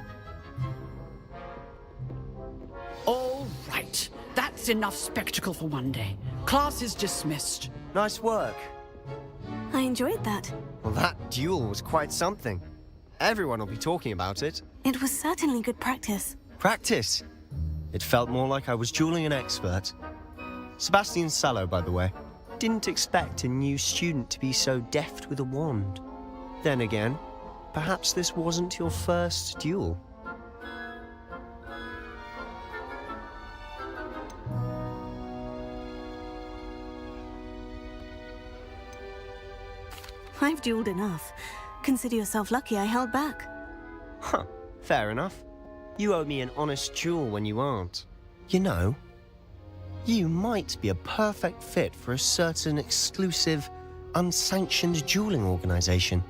All right. That's enough spectacle for one day. Class is dismissed. Nice work. I enjoyed that. Well, that duel was quite something. Everyone will be talking about it. It was certainly good practice. Practice? It felt more like I was dueling an expert. Sebastian Sallow, by the way. Didn't expect a new student to be so deft with a wand. Then again, perhaps this wasn't your first duel. I've dueled enough. Consider yourself lucky I held back. Huh, fair enough. You owe me an honest duel when you aren't. You know, you might be a perfect fit for a certain exclusive, unsanctioned dueling organization.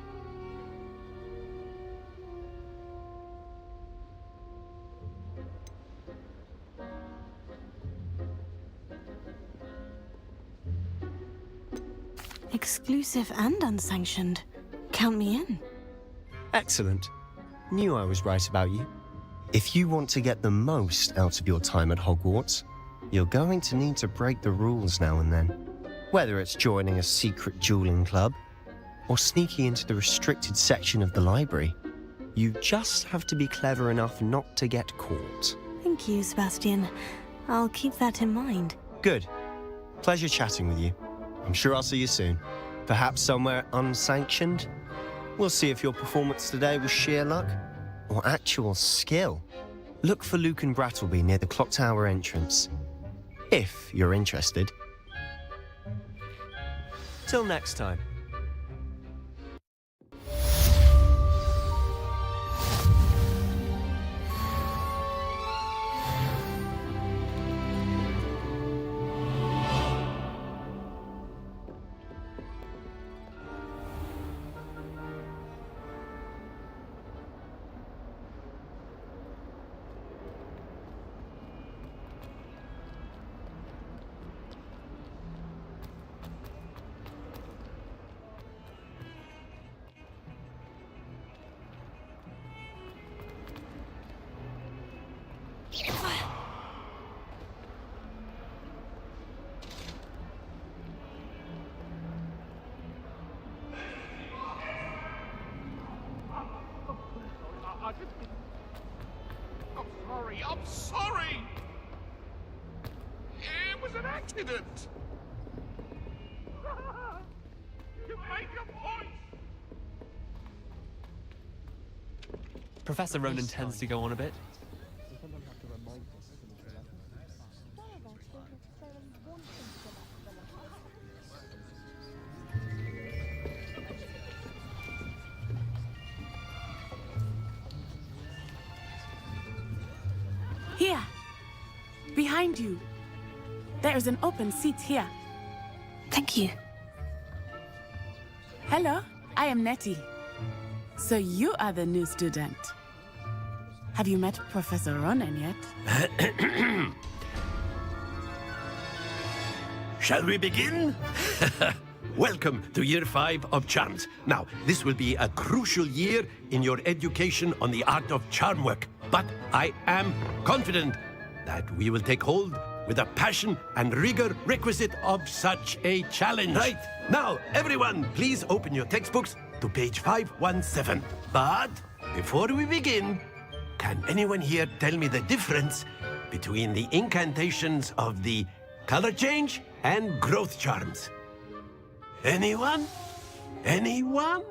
Exclusive and unsanctioned. Count me in. Excellent. Knew I was right about you. If you want to get the most out of your time at Hogwarts, you're going to need to break the rules now and then. Whether it's joining a secret dueling club, or sneaking into the restricted section of the library, you just have to be clever enough not to get caught. Thank you, Sebastian. I'll keep that in mind. Good. Pleasure chatting with you. I'm sure I'll see you soon. Perhaps somewhere unsanctioned? We'll see if your performance today was sheer luck or actual skill. Look for Luke and Brattleby near the clock tower entrance, if you're interested. Till next time. I'm sorry! It was an accident! You make a point! Professor Ronan tends to go on a bit. Here. Behind you. There is an open seat here. Thank you. Hello, I am Nettie. So you are the new student. Have you met Professor Ronan yet? Shall we begin? Welcome to Year 5 of Charms. Now, this will be a crucial year in your education on the art of charm work. But I am confident that we will take hold with the passion and rigor requisite of such a challenge. Right. Now, everyone, please open your textbooks to page 517. But before we begin, can anyone here tell me the difference between the incantations of the color change and growth charms? Anyone? Anyone?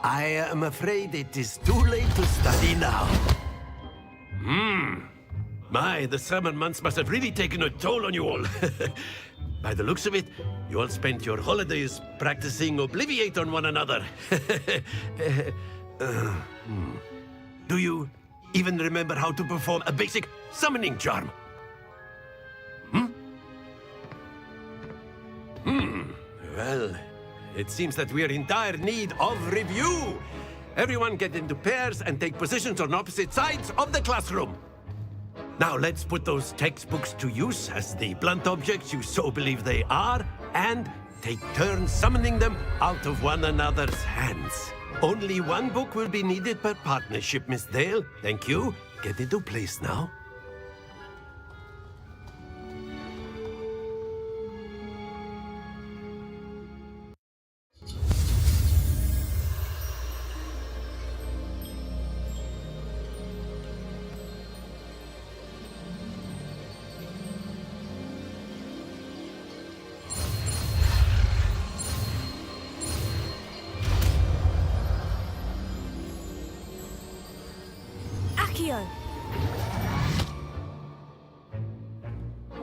I am afraid it is too late to study now. My, the summer months must have really taken a toll on you all. By the looks of it, you all spent your holidays practicing Obliviate on one another. Do you even remember how to perform a basic summoning charm? Well, it seems that we are in dire need of review. Everyone get into pairs and take positions on opposite sides of the classroom. Now let's put those textbooks to use as the blunt objects you so believe they are, and take turns summoning them out of one another's hands. Only one book will be needed per partnership, Miss Dale. Thank you. Get into place now.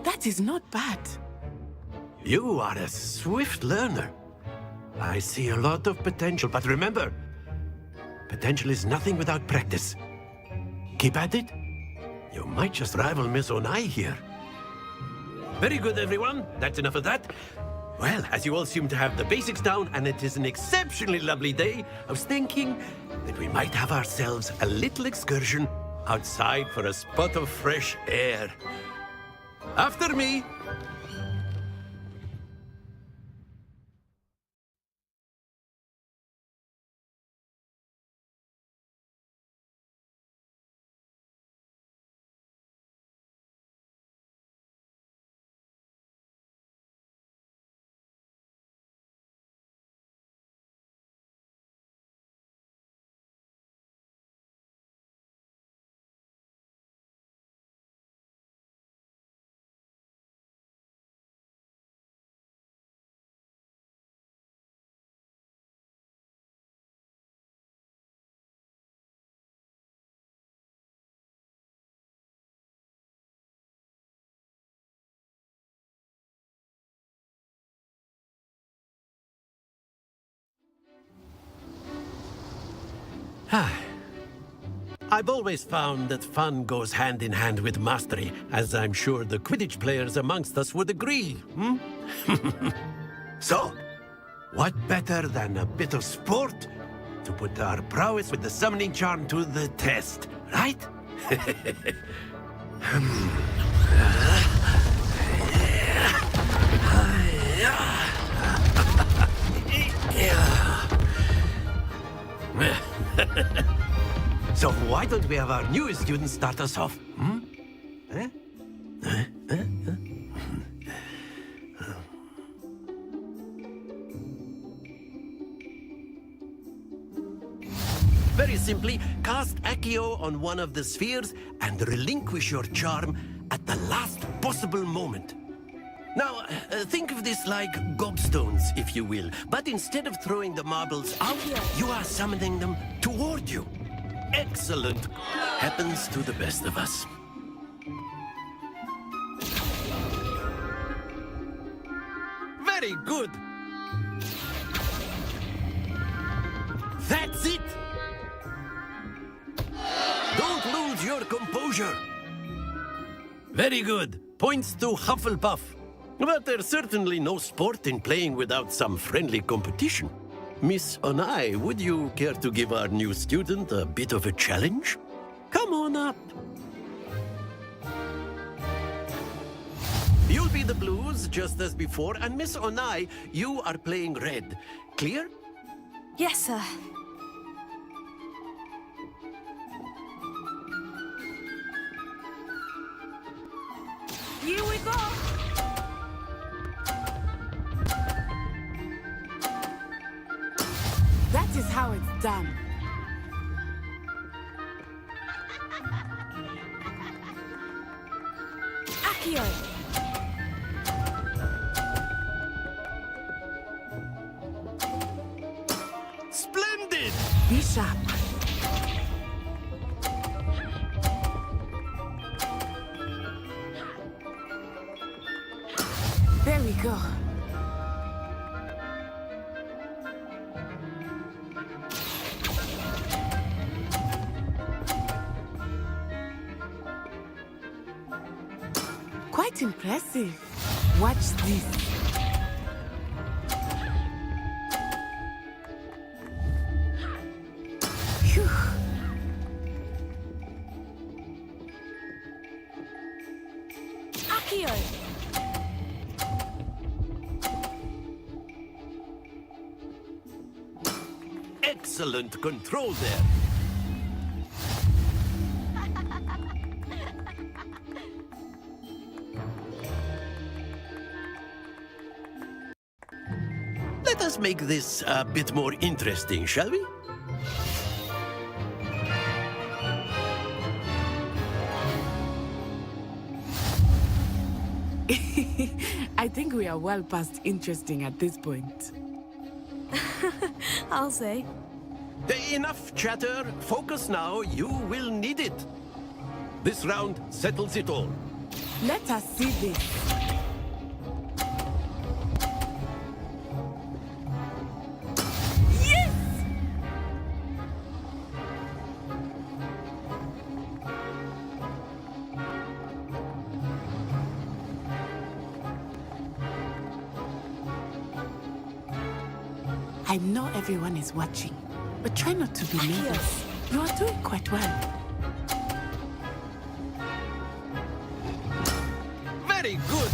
That is not bad. You are a swift learner. I see a lot of potential, but remember, potential is nothing without practice. Keep at it. You might just rival Miss Onai here. Very good, everyone. That's enough of that. Well, as you all seem to have the basics down, and it is an exceptionally lovely day, I was thinking that we might have ourselves a little excursion outside for a spot of fresh air. After me. I've always found that fun goes hand in hand with mastery, as I'm sure the Quidditch players amongst us would agree, So, what better than a bit of sport to put our prowess with the summoning charm to the test, right? So why don't we have our newest student start us off? Very simply, cast Accio on one of the spheres and relinquish your charm at the last possible moment. Now, think of this like gobstones, if you will. But instead of throwing the marbles out, you are summoning them toward you. Excellent. Happens to the best of us. Very good. That's it. Don't lose your composure. Very good. Points to Hufflepuff. But there's certainly no sport in playing without some friendly competition. Miss Onai, would you care to give our new student a bit of a challenge? Come on up. You'll be the blues, just as before, and Miss Onai, you are playing red. Clear? Yes, sir. Here we go! That is how it's done. Accio! Splendid! Be sharp. There we go. Quite impressive. Watch this. Phew. Accio! Excellent control there. Let us make this a bit more interesting, shall we? I think we are well past interesting at this point. I'll say. Enough chatter. Focus now. You will need it. This round settles it all. Let us see this. I know everyone is watching, but try not to be nervous. You are doing quite well. Very good.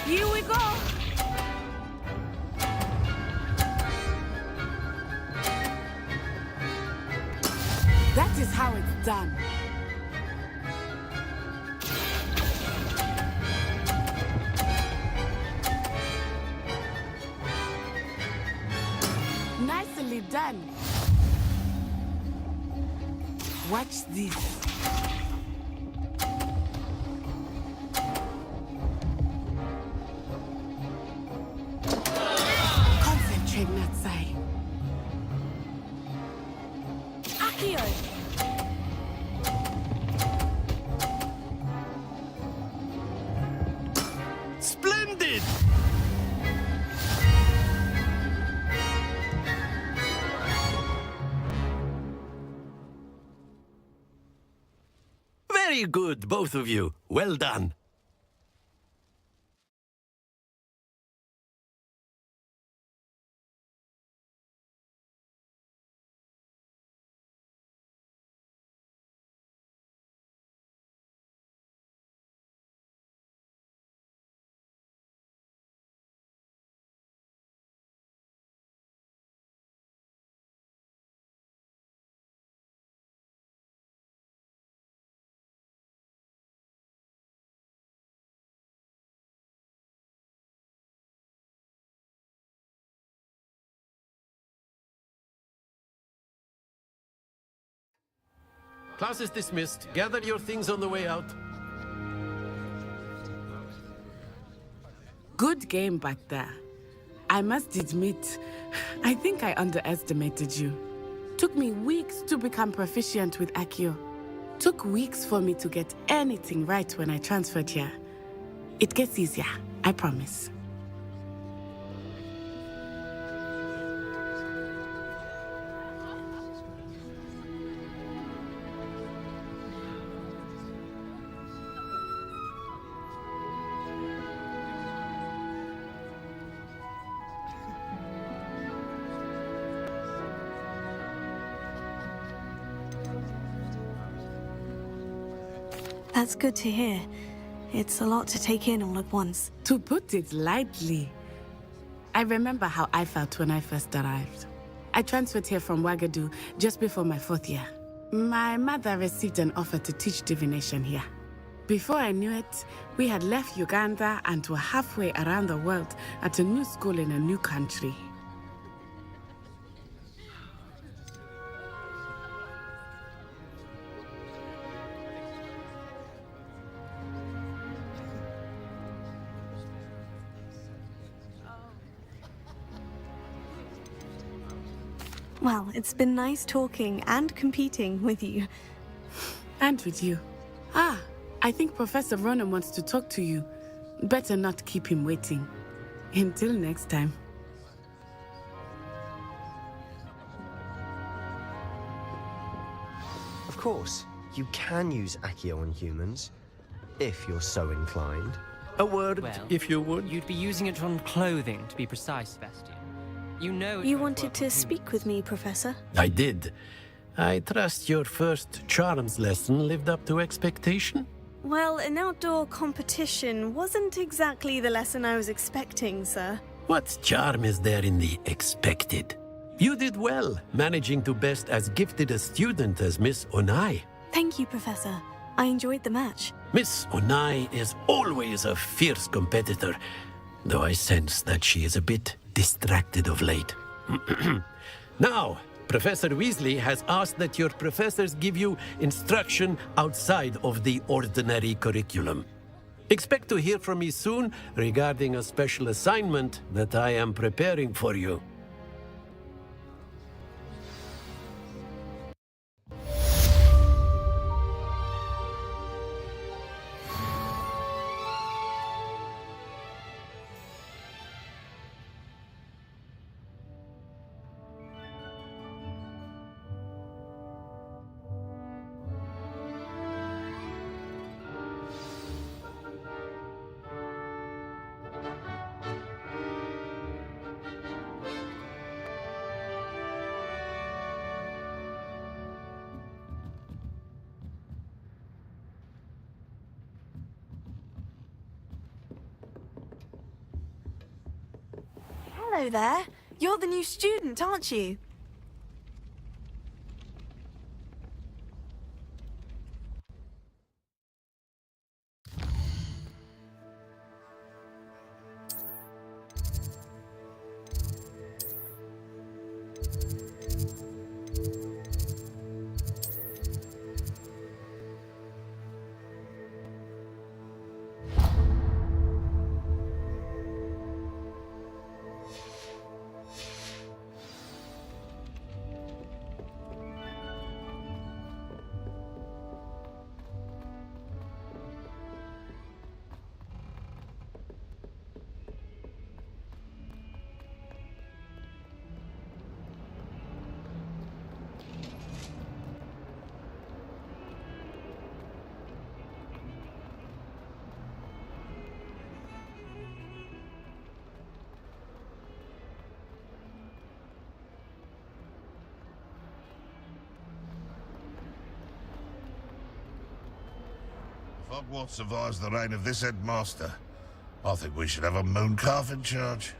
Here we go. That is how it's done. Nicely done. Watch this. Concentrate, Natsai. Akio! Splendid! Very good, both of you. Well done. Class is dismissed. Gather your things on the way out. Good game back there. I must admit, I think I underestimated you. Took me weeks to become proficient with Akio. Took weeks for me to get anything right when I transferred here. It gets easier, I promise. That's good to hear. It's a lot to take in all at once. To put it lightly, I remember how I felt when I first arrived. I transferred here from Wagadu just before my 4th year. My mother received an offer to teach divination here. Before I knew it, we had left Uganda and were halfway around the world at a new school in a new country. Well, it's been nice talking and competing with you. And with you. Ah, I think Professor Ronan wants to talk to you. Better not keep him waiting. Until next time. Of course, you can use Akio on humans, if you're so inclined. A word, if you would. You'd be using it on clothing, to be precise, Sebastian. You know You wanted to speak with me, Professor? I did. I trust your first charms lesson lived up to expectation? Well, an outdoor competition wasn't exactly the lesson I was expecting, sir. What charm is there in the expected? You did well, managing to best as gifted a student as Miss Onai. Thank you, Professor. I enjoyed the match. Miss Onai is always a fierce competitor, though I sense that she is a bit distracted of late. Now, Professor Weasley has asked that your professors give you instruction outside of the ordinary curriculum. Expect to hear from me soon regarding a special assignment that I am preparing for you. hello there. You're the new student, aren't you? If Hogwarts survives the reign of this headmaster, I think we should have a mooncalf in charge.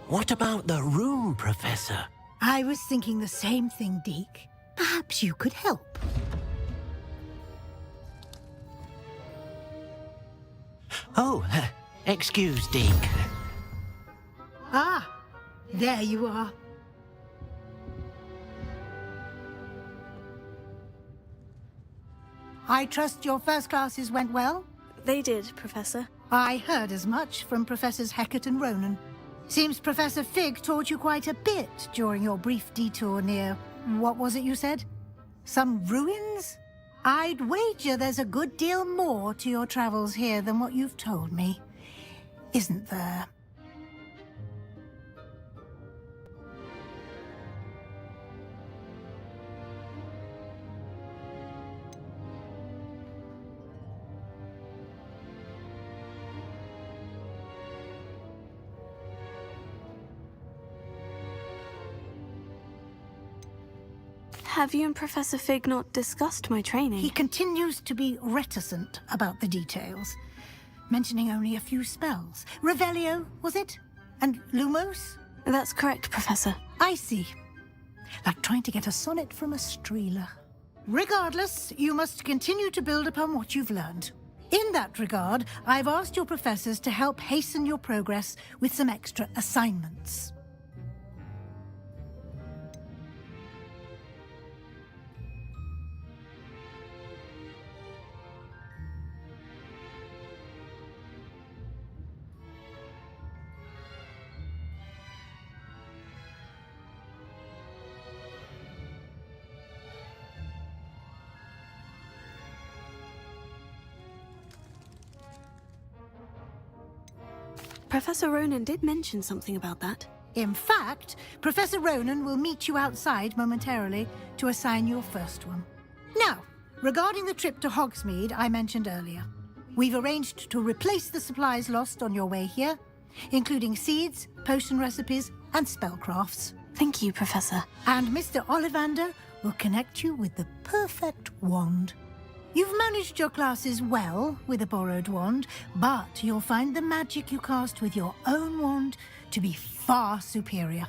What about the room, Professor? I was thinking the same thing, Deke. Perhaps you could help. Oh, excuse, Deke. Ah, there you are. I trust your first classes went well? They did, Professor. I heard as much from Professors Hecat and Ronan. Seems Professor Fig taught you quite a bit during your brief detour near... what was it you said? Some ruins? I'd wager there's a good deal more to your travels here than what you've told me. Isn't there? Have you and Professor Fig not discussed my training? He continues to be reticent about the details, mentioning only a few spells. Revelio, was it? And Lumos? That's correct, Professor. I see. Like trying to get a sonnet from a streeler. Regardless, you must continue to build upon what you've learned. In that regard, I've asked your professors to help hasten your progress with some extra assignments. Professor Ronan did mention something about that. In fact, Professor Ronan will meet you outside momentarily to assign your first one. Now, regarding the trip to Hogsmeade I mentioned earlier, we've arranged to replace the supplies lost on your way here, including seeds, potion recipes, and spellcrafts. Thank you, Professor. And Mr. Ollivander will connect you with the perfect wand. You've managed your classes well with a borrowed wand, but you'll find the magic you cast with your own wand to be far superior.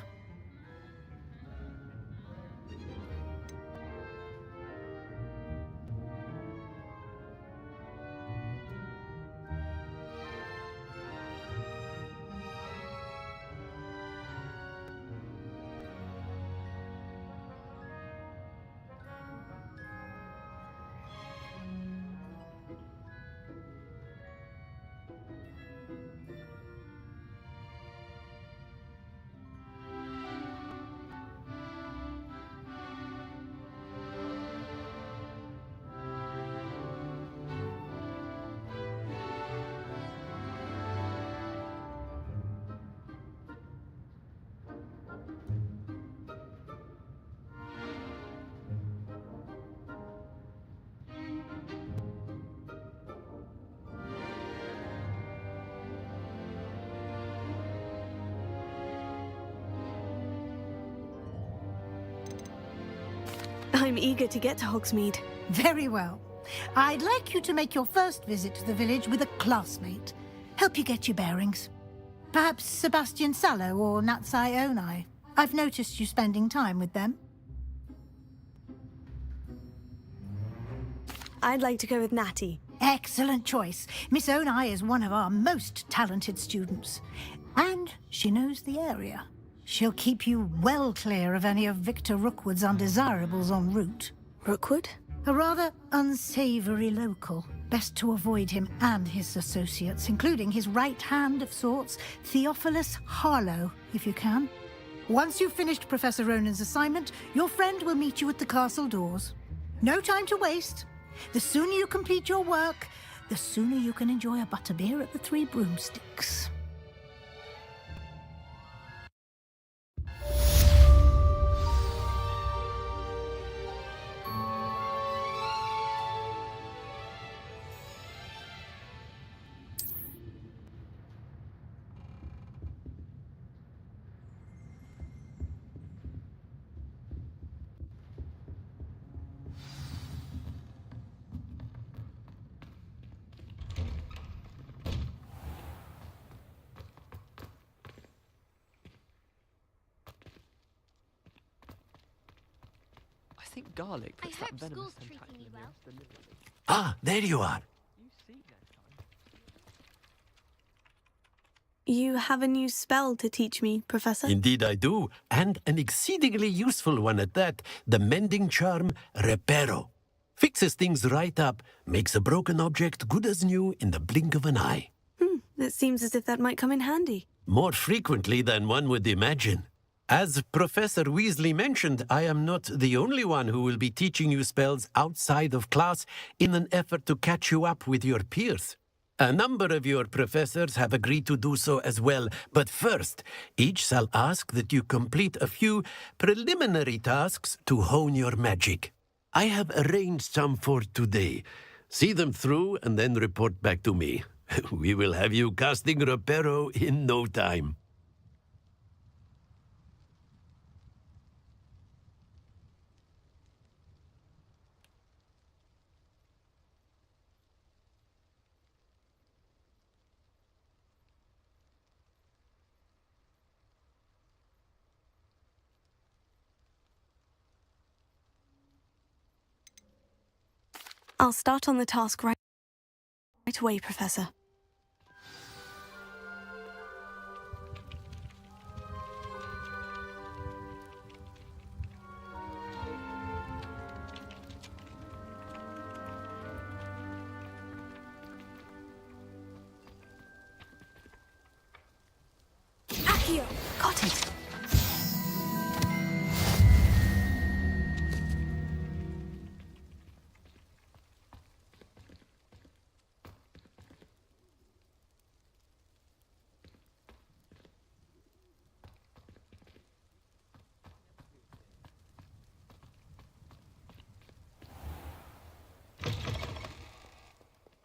I'm eager to get to Hogsmeade. Very well. I'd like you to make your first visit to the village with a classmate. Help you get your bearings. Perhaps Sebastian Sallow or Natsai Onai. I've noticed you spending time with them. I'd like to go with Natty. Excellent choice. Miss Onai is one of our most talented students. And she knows the area. She'll keep you well clear of any of Victor Rookwood's undesirables en route. Rookwood? A rather unsavory local. Best to avoid him and his associates, including his right hand of sorts, Theophilus Harlow, if you can. Once you've finished Professor Ronan's assignment, your friend will meet you at the castle doors. No time to waste. The sooner you complete your work, the sooner you can enjoy a butterbeer at the Three Broomsticks. I think garlic puts that venomous tentacle in the liver. Ah, there you are. You have a new spell to teach me, Professor? Indeed I do, and an exceedingly useful one at that. The mending charm Reparo. Fixes things right up, makes a broken object good as new in the blink of an eye. It seems as if that might come in handy. More frequently than one would imagine. As Professor Weasley mentioned, I am not the only one who will be teaching you spells outside of class in an effort to catch you up with your peers. A number of your professors have agreed to do so as well, but first, each shall ask that you complete a few preliminary tasks to hone your magic. I have arranged some for today. See them through and then report back to me. We will have you casting Reparo in no time. I'll start on the task right away, Professor. Accio! Got it!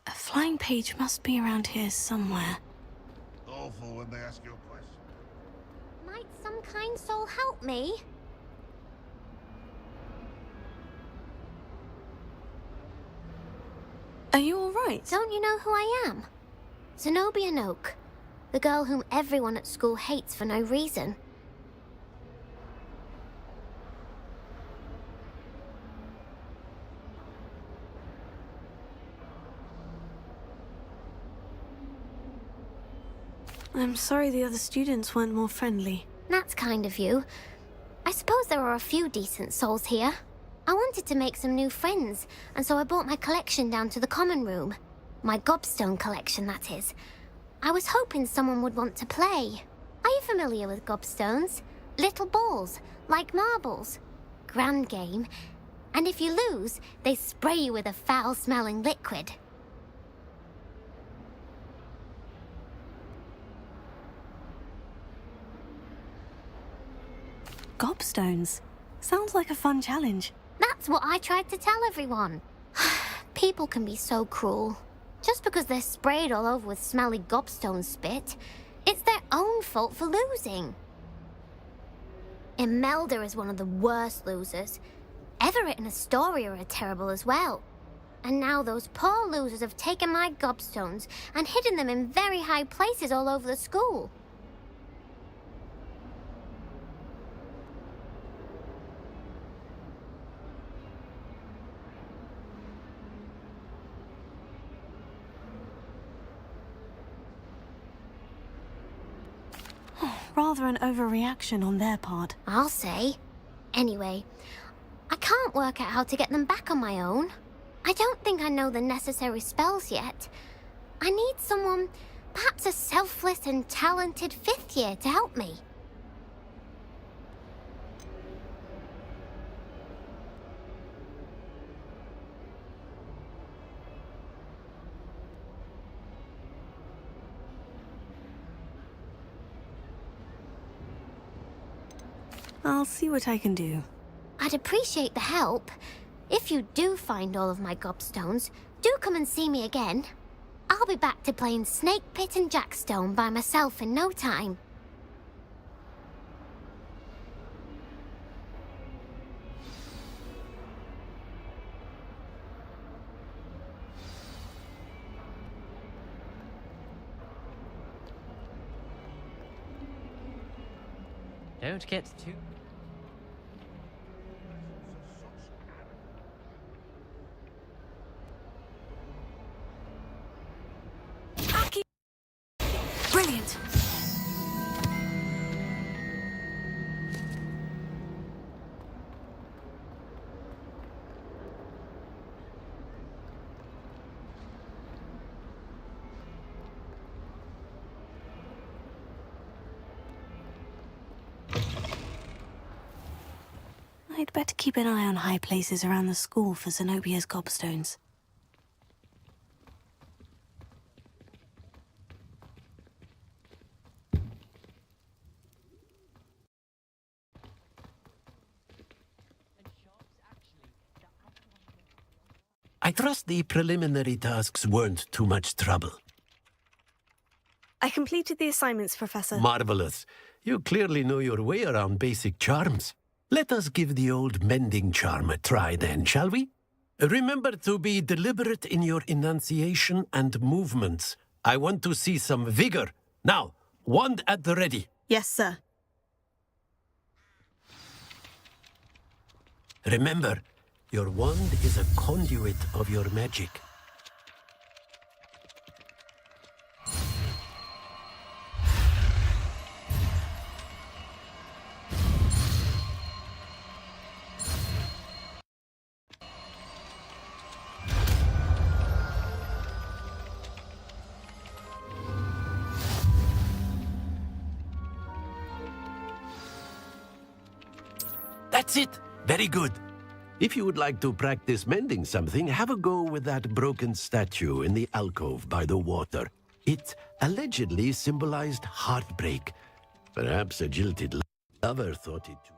A flying page must be around here somewhere. Awful when they ask you a question. Might some kind soul help me? Are you all right? Don't you know who I am? Zenobia Noak, the girl whom everyone at school hates for no reason. I'm sorry the other students weren't more friendly. That's kind of you. I suppose there are a few decent souls here. I wanted to make some new friends, and so I brought my collection down to the common room. My gobstone collection, that is. I was hoping someone would want to play. Are you familiar with gobstones? Little balls, like marbles. Grand game. And if you lose, they spray you with a foul-smelling liquid. Gobstones. Sounds like a fun challenge. That's what I tried to tell everyone. People can be so cruel. Just because they're sprayed all over with smelly gobstone spit, it's their own fault for losing. Imelda is one of the worst losers. Everett and Astoria are terrible as well. And now those poor losers have taken my gobstones and hidden them in very high places all over the school. Rather an overreaction on their part. I'll say. Anyway, I can't work out how to get them back on my own. I don't think I know the necessary spells yet. I need someone, perhaps a selfless and talented 5th year to help me. I'll see what I can do. I'd appreciate the help. If you do find all of my gobstones, do come and see me again. I'll be back to playing Snake Pit and Jackstone by myself in no time. Don't get too... Brilliant! I'd better keep an eye on high places around the school for Zenobia's gobstones. I trust the preliminary tasks weren't too much trouble. I completed the assignments, Professor. Marvelous. You clearly know your way around basic charms. Let us give the old mending charm a try then, shall we? Remember to be deliberate in your enunciation and movements. I want to see some vigor. Now, wand at the ready. Yes, sir. Remember, your wand is a conduit of your magic. That's it! Very good. If you would like to practice mending something, have a go with that broken statue in the alcove by the water. It allegedly symbolized heartbreak. Perhaps a jilted lover thought it too.